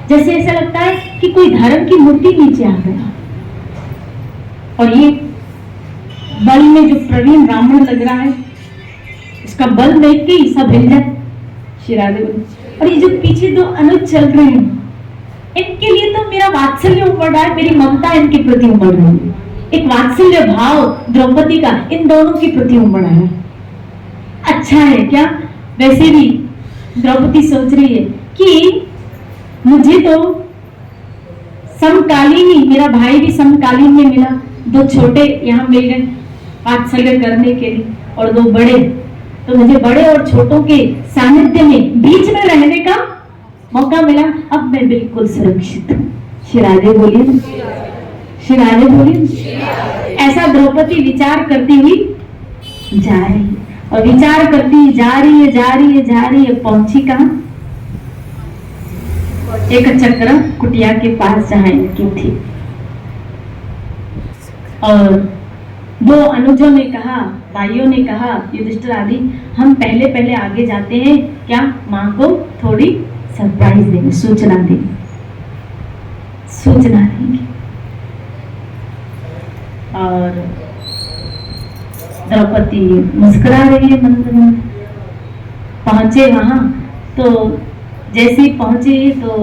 जैसे ऐसा लगता है कि कोई धर्म की मूर्ति नीचे आ गया। और ये बल में जो प्रवीण ब्राह्मण लग रहा है, इसका बल देख के ही सब हिल जाए। श्री राधे बोली। और ये जो पीछे 2 अनुज चल रहे हैं, इनके लिए तो मेरा वात्सल्य उमड़ रहा है, मेरी ममता इनके प्रति उमड़ रही है। एक वात्सल्य भाव द्रौपदी का इन दोनों के प्रति उमड़ रहा है। अच्छा है क्या? वैसे भी द्रौपदी सोच रही है कि मुझे तो समकालीन ही, मेरा भाई भी समकालीन में मिला, 2 छोटे यहाँ मिल गए वात्सल्य करने के लिए और 2 बड़े, तो मुझे बड़े और छोटों के सानिध्य में बीच में रहने का मौका मिला। अब मैं बिल्कुल सुरक्षित हूँ। श्री राधे बोलिए, श्री राधे बोलिए। ऐसा द्रौपदी विचार करती हुई जा रही है और विचार करती जा रही है, जा रही है, जा रही है। पहुंची कहाँ? एक चक्र कुटिया के पास जहां इनकी थी। और 2 अनुजों ने कहा, भाइयों ने कहा, युधिष्ठिर आदि, हम पहले पहले आगे जाते हैं, क्या माँ को थोड़ी सरप्राइज देंगे, सूचना देंगे, सूचना देंगे। और द्रौपदी मुस्कुरा रही है मंदिर में। पहुंचे वहां तो जैसे ही पहुंचे तो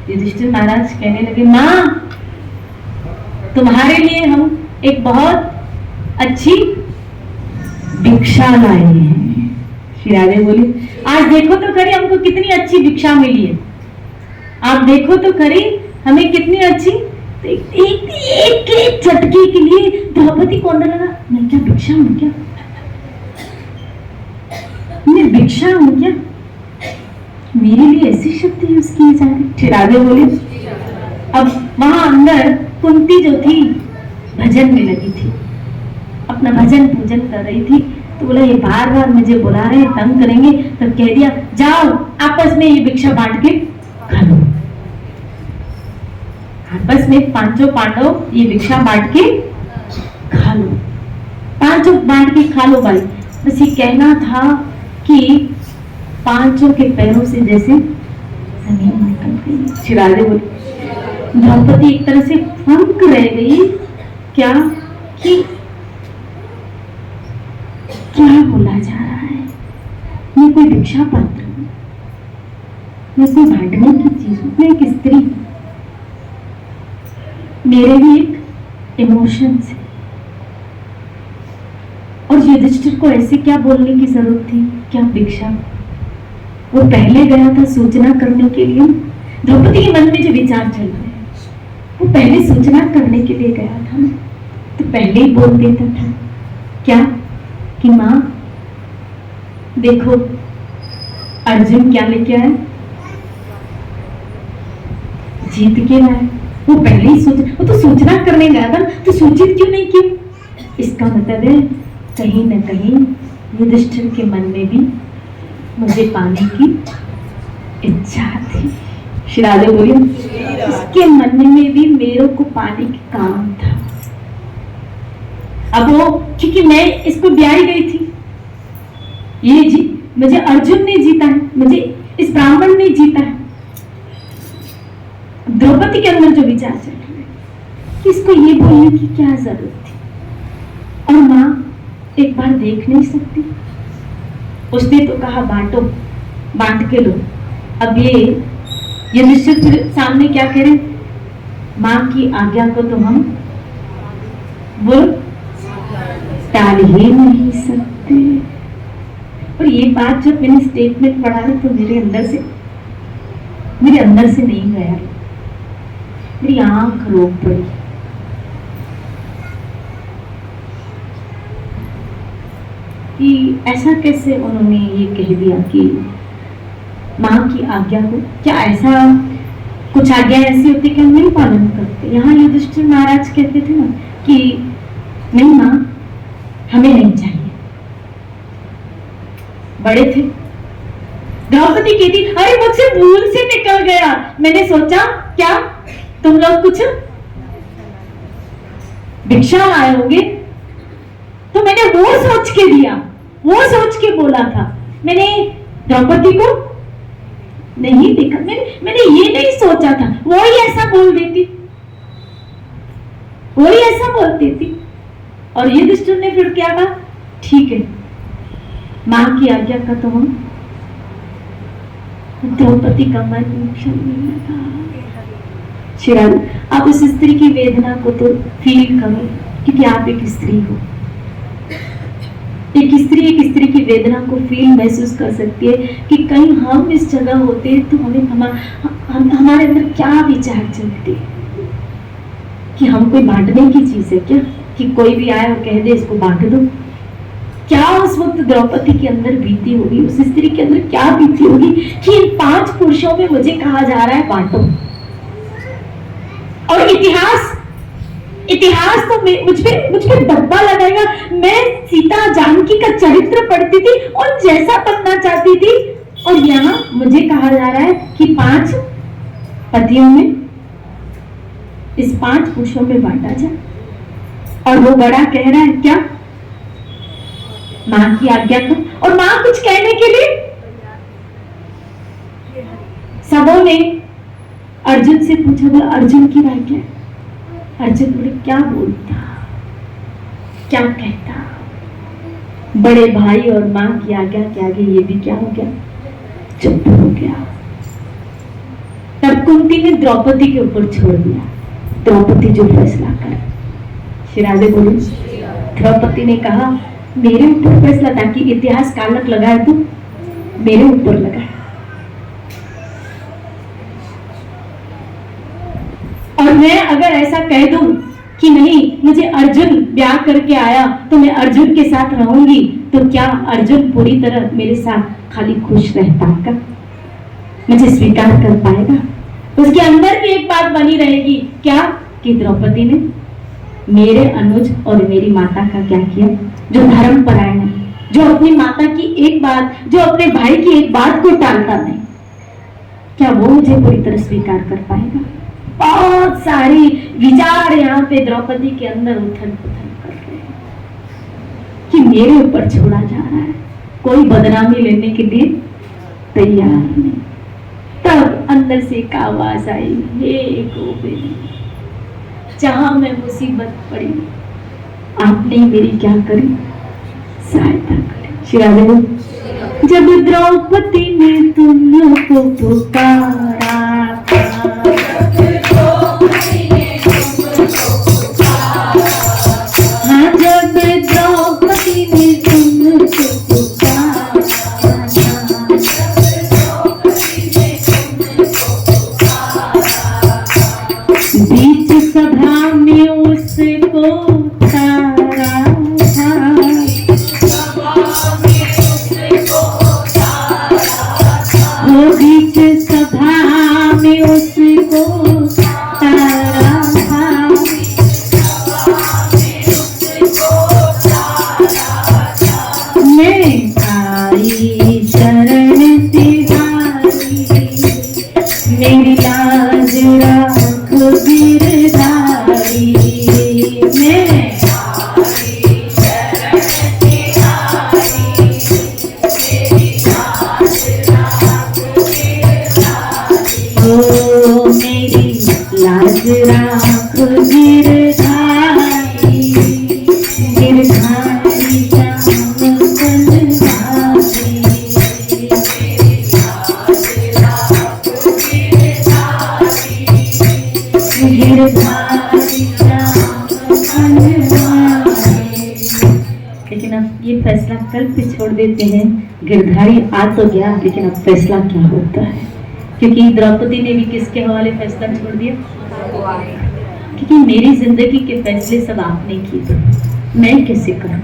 युधिष्ठिर महाराज कहने लगे, माँ तुम्हारे लिए हम एक बहुत अच्छी भिक्षा लाए हैं। श्री राधे बोली, आज देखो तो खरी हमको कितनी अच्छी भिक्षा मिली है, आप देखो तो खरी हमें कितनी अच्छी। तो एक चटकी के लिए द्रौपदी को अंदर लगा, मैं क्या भिक्षा हूं क्या, मैं भिक्षा हूं क्या, मेरे लिए ऐसी शक्ति यूज की जा रही। श्री राधे बोली। अब वहां अंदर कुंती जो थी भजन में लगी थी, अपना भजन पूजन कर रही थी। तो बोला ये बार बार मुझे बुला रहे हैं, तंग करेंगे, तब कह दिया जाओ आपस में ये भिक्षा बांट के खा लो। आपस में 5 पांडव ये भिक्षा बांट के खा लो, 5 बांट के खा लो भाई। बस ये कहना था कि 5 के पैरों से जैसे जमीन निकल गई। श्री राधे बोली। द्रौपदी एक तरह से फंक रह गई, क्या कि क्या बोला जा रहा है, मैं कोई भिक्षा पात्र हूं, मैं कोई बांटने की चीज हूं, मैं एक स्त्री हूं, मेरे भी एक इमोशंस है। और युधिष्ठिर को ऐसे क्या बोलने की जरूरत थी, क्या भिक्षा, वो पहले गया था सूचना करने के लिए। द्रौपदी के मन में जो विचार चल रहे हैं, वो पहले सूचना करने के लिए गया था ना, तो पहले ही बोल देता था क्या कि माँ देखो अर्जुन क्या लेके आया, जीत के लाया। वो पहले ही वो तो सूचना करने गया था, तो सूचित क्यों नहीं किया? इसका मतलब है कहीं न कहीं युधिष्ठिर के मन में भी मुझे पाने की इच्छा थी। श्री राधे बोलिए। इसके मन में भी मेरे को पाने की काम था। अब वो क्योंकि मैं इसको ब्याही गई थी, ये जी मुझे अर्जुन ने जीता है, मुझे इस ब्राह्मण ने जीता है। द्रौपदी के अंदर जो विचार चल रहे हैं कि इसको ये बोलने की क्या जरूरत थी, और माँ एक बार देख नहीं सकती? उसने तो कहा बांटो, बांट के लो। अब ये निश्चित सामने क्या कह रहे, माँ की आज्ञा को तो हम वो टाल ही नहीं सकते। और ये बात जब मैंने स्टेटमेंट पढ़ा है तो मेरे अंदर से नहीं गया, मेरी आंख रोक पड़ी। कि ऐसा कैसे उन्होंने ये कह दिया कि माँ की आज्ञा को, क्या ऐसा कुछ कुछ आज्ञा ऐसी होती कि हम नहीं पालन करते। यहाँ युधिष्ठिर महाराज कहते थे ना कि नहीं माँ, हमें नहीं चाहिए। बड़े थे। द्रौपदी कहती अरे मुझसे भूल से निकल गया, मैंने सोचा क्या तुम लोग कुछ भिक्षा लाए होंगे, तो मैंने वो सोच के दिया, वो सोच के बोला था। मैंने द्रौपदी को नहीं देखा, मैंने ये नहीं सोचा था। वो ही ऐसा बोल देती, वो ही ऐसा बोल देती। और युधिष्ठिर ने फिर क्या कहा, ठीक है मां की आज्ञा का तो हम। द्रौपदी का मन चलने लगा। शिराज, आप उस स्त्री की वेदना को तो फील करो, क्योंकि आप एक स्त्री हो। एक स्त्री की वेदना को फील महसूस कर सकती है कि कहीं हम इस जगह होते तो हमें हमारे अंदर क्या विचार चलते कि हम कोई बांटने की चीज है क्या, कि कोई भी आए और कह दे इसको बांट दो। क्या उस वक्त द्रौपदी के अंदर बीती होगी, उस स्त्री के अंदर क्या बीती होगी कि इन 5 पुरुषों में मुझे कहा जा रहा है बांटो। और इतिहास तो मुझ पे धब्बा लगाएगा। मैं सीता जानकी का चरित्र पढ़ती थी और जैसा बनना चाहती थी, और यहाँ मुझे कहा जा रहा है कि 5 पतियों में, इस 5 पुरुषों में बांटा जाए। और वो बड़ा कह रहा है क्या, मां की आज्ञा को। और मां कुछ कहने के लिए सबों ने अर्जुन से पूछा, बोला अर्जुन की राय क्या है। अर्जुन बोले क्या बोलता, क्या कहता। बड़े भाई और मां की आज्ञा के आगे ये भी क्या हो गया, चुप हो गया। तब कुंती ने द्रौपदी के ऊपर छोड़ दिया, द्रौपदी जो फैसला कर। शिराजे बोले, द्रौपदी ने कहा मेरे ऊपर फैसला, ताकि इतिहास कालक लगाए तो मेरे ऊपर लगाए। और मैं अगर ऐसा कह दूं कि नहीं मुझे अर्जुन ब्याह करके आया तो मैं अर्जुन के साथ रहूंगी, तो क्या अर्जुन पूरी तरह मेरे साथ खाली खुश रह पाएगा, मुझे स्वीकार कर पाएगा। उसके अंदर भी एक बात बनी रहेगी क्या, कि द्रौपदी ने मेरे अनुज और मेरी माता का क्या किया, जो धर्म परायण है, जो अपनी माता की एक बात, जो अपने भाई की एक बात को टालता नहीं, क्या वो मुझे पूरी तरह स्वीकार कर पाएगा। बहुत सारी विचार यहाँ पे द्रौपदी के अंदर उथल पुथल कर रहे हैं कि मेरे ऊपर छोड़ा जा रहा है, कोई बदनामी लेने के लिए तैयार नहीं। तब अंदर से एक आवाज आई, हे गोविंद, जहां मैं मुसीबत पड़ी आपने मेरी क्या करी, सहायता करी। शिराजे, जब द्रौपदी ने तुमको पुकारा, हाँ जब द्रौपदी ने तुमको पुकारा, बीच सभा में उसको तारा था, वो बीच सभा में उसको तारा था। मैं आई शरण तिहारी, मेरी लाज राख गिरधारी। मैं मेरी लाज राख गिरधारी, गिरधारी श्याम कलधारी। लेकिन अब ये फैसला कल पे छोड़ देते हैं, गिरधारी आ तो गया, लेकिन अब फैसला क्या होता है, क्योंकि द्रौपदी ने भी किसके हवाले फैसला छोड़ दिया, क्योंकि मेरी जिंदगी के फैसले सब आपने किए, मैं कैसे करूं,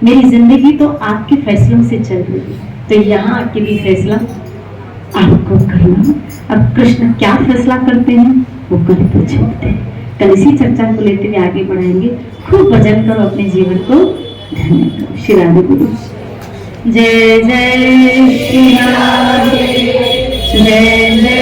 मेरी जिंदगी तो आपके फैसलों से चल रही है, तो यहाँ आके भी फैसला आपको को करना। अब कृष्ण क्या फैसला करते हैं वो कल पर छोड़ते हैं। कल इसी चर्चा को लेते हुए आगे बढ़ाएंगे। खूब भजन करो, अपने जीवन को धन्य करो। श्री राधे गुरु। जय जय श्री राधे, जय जय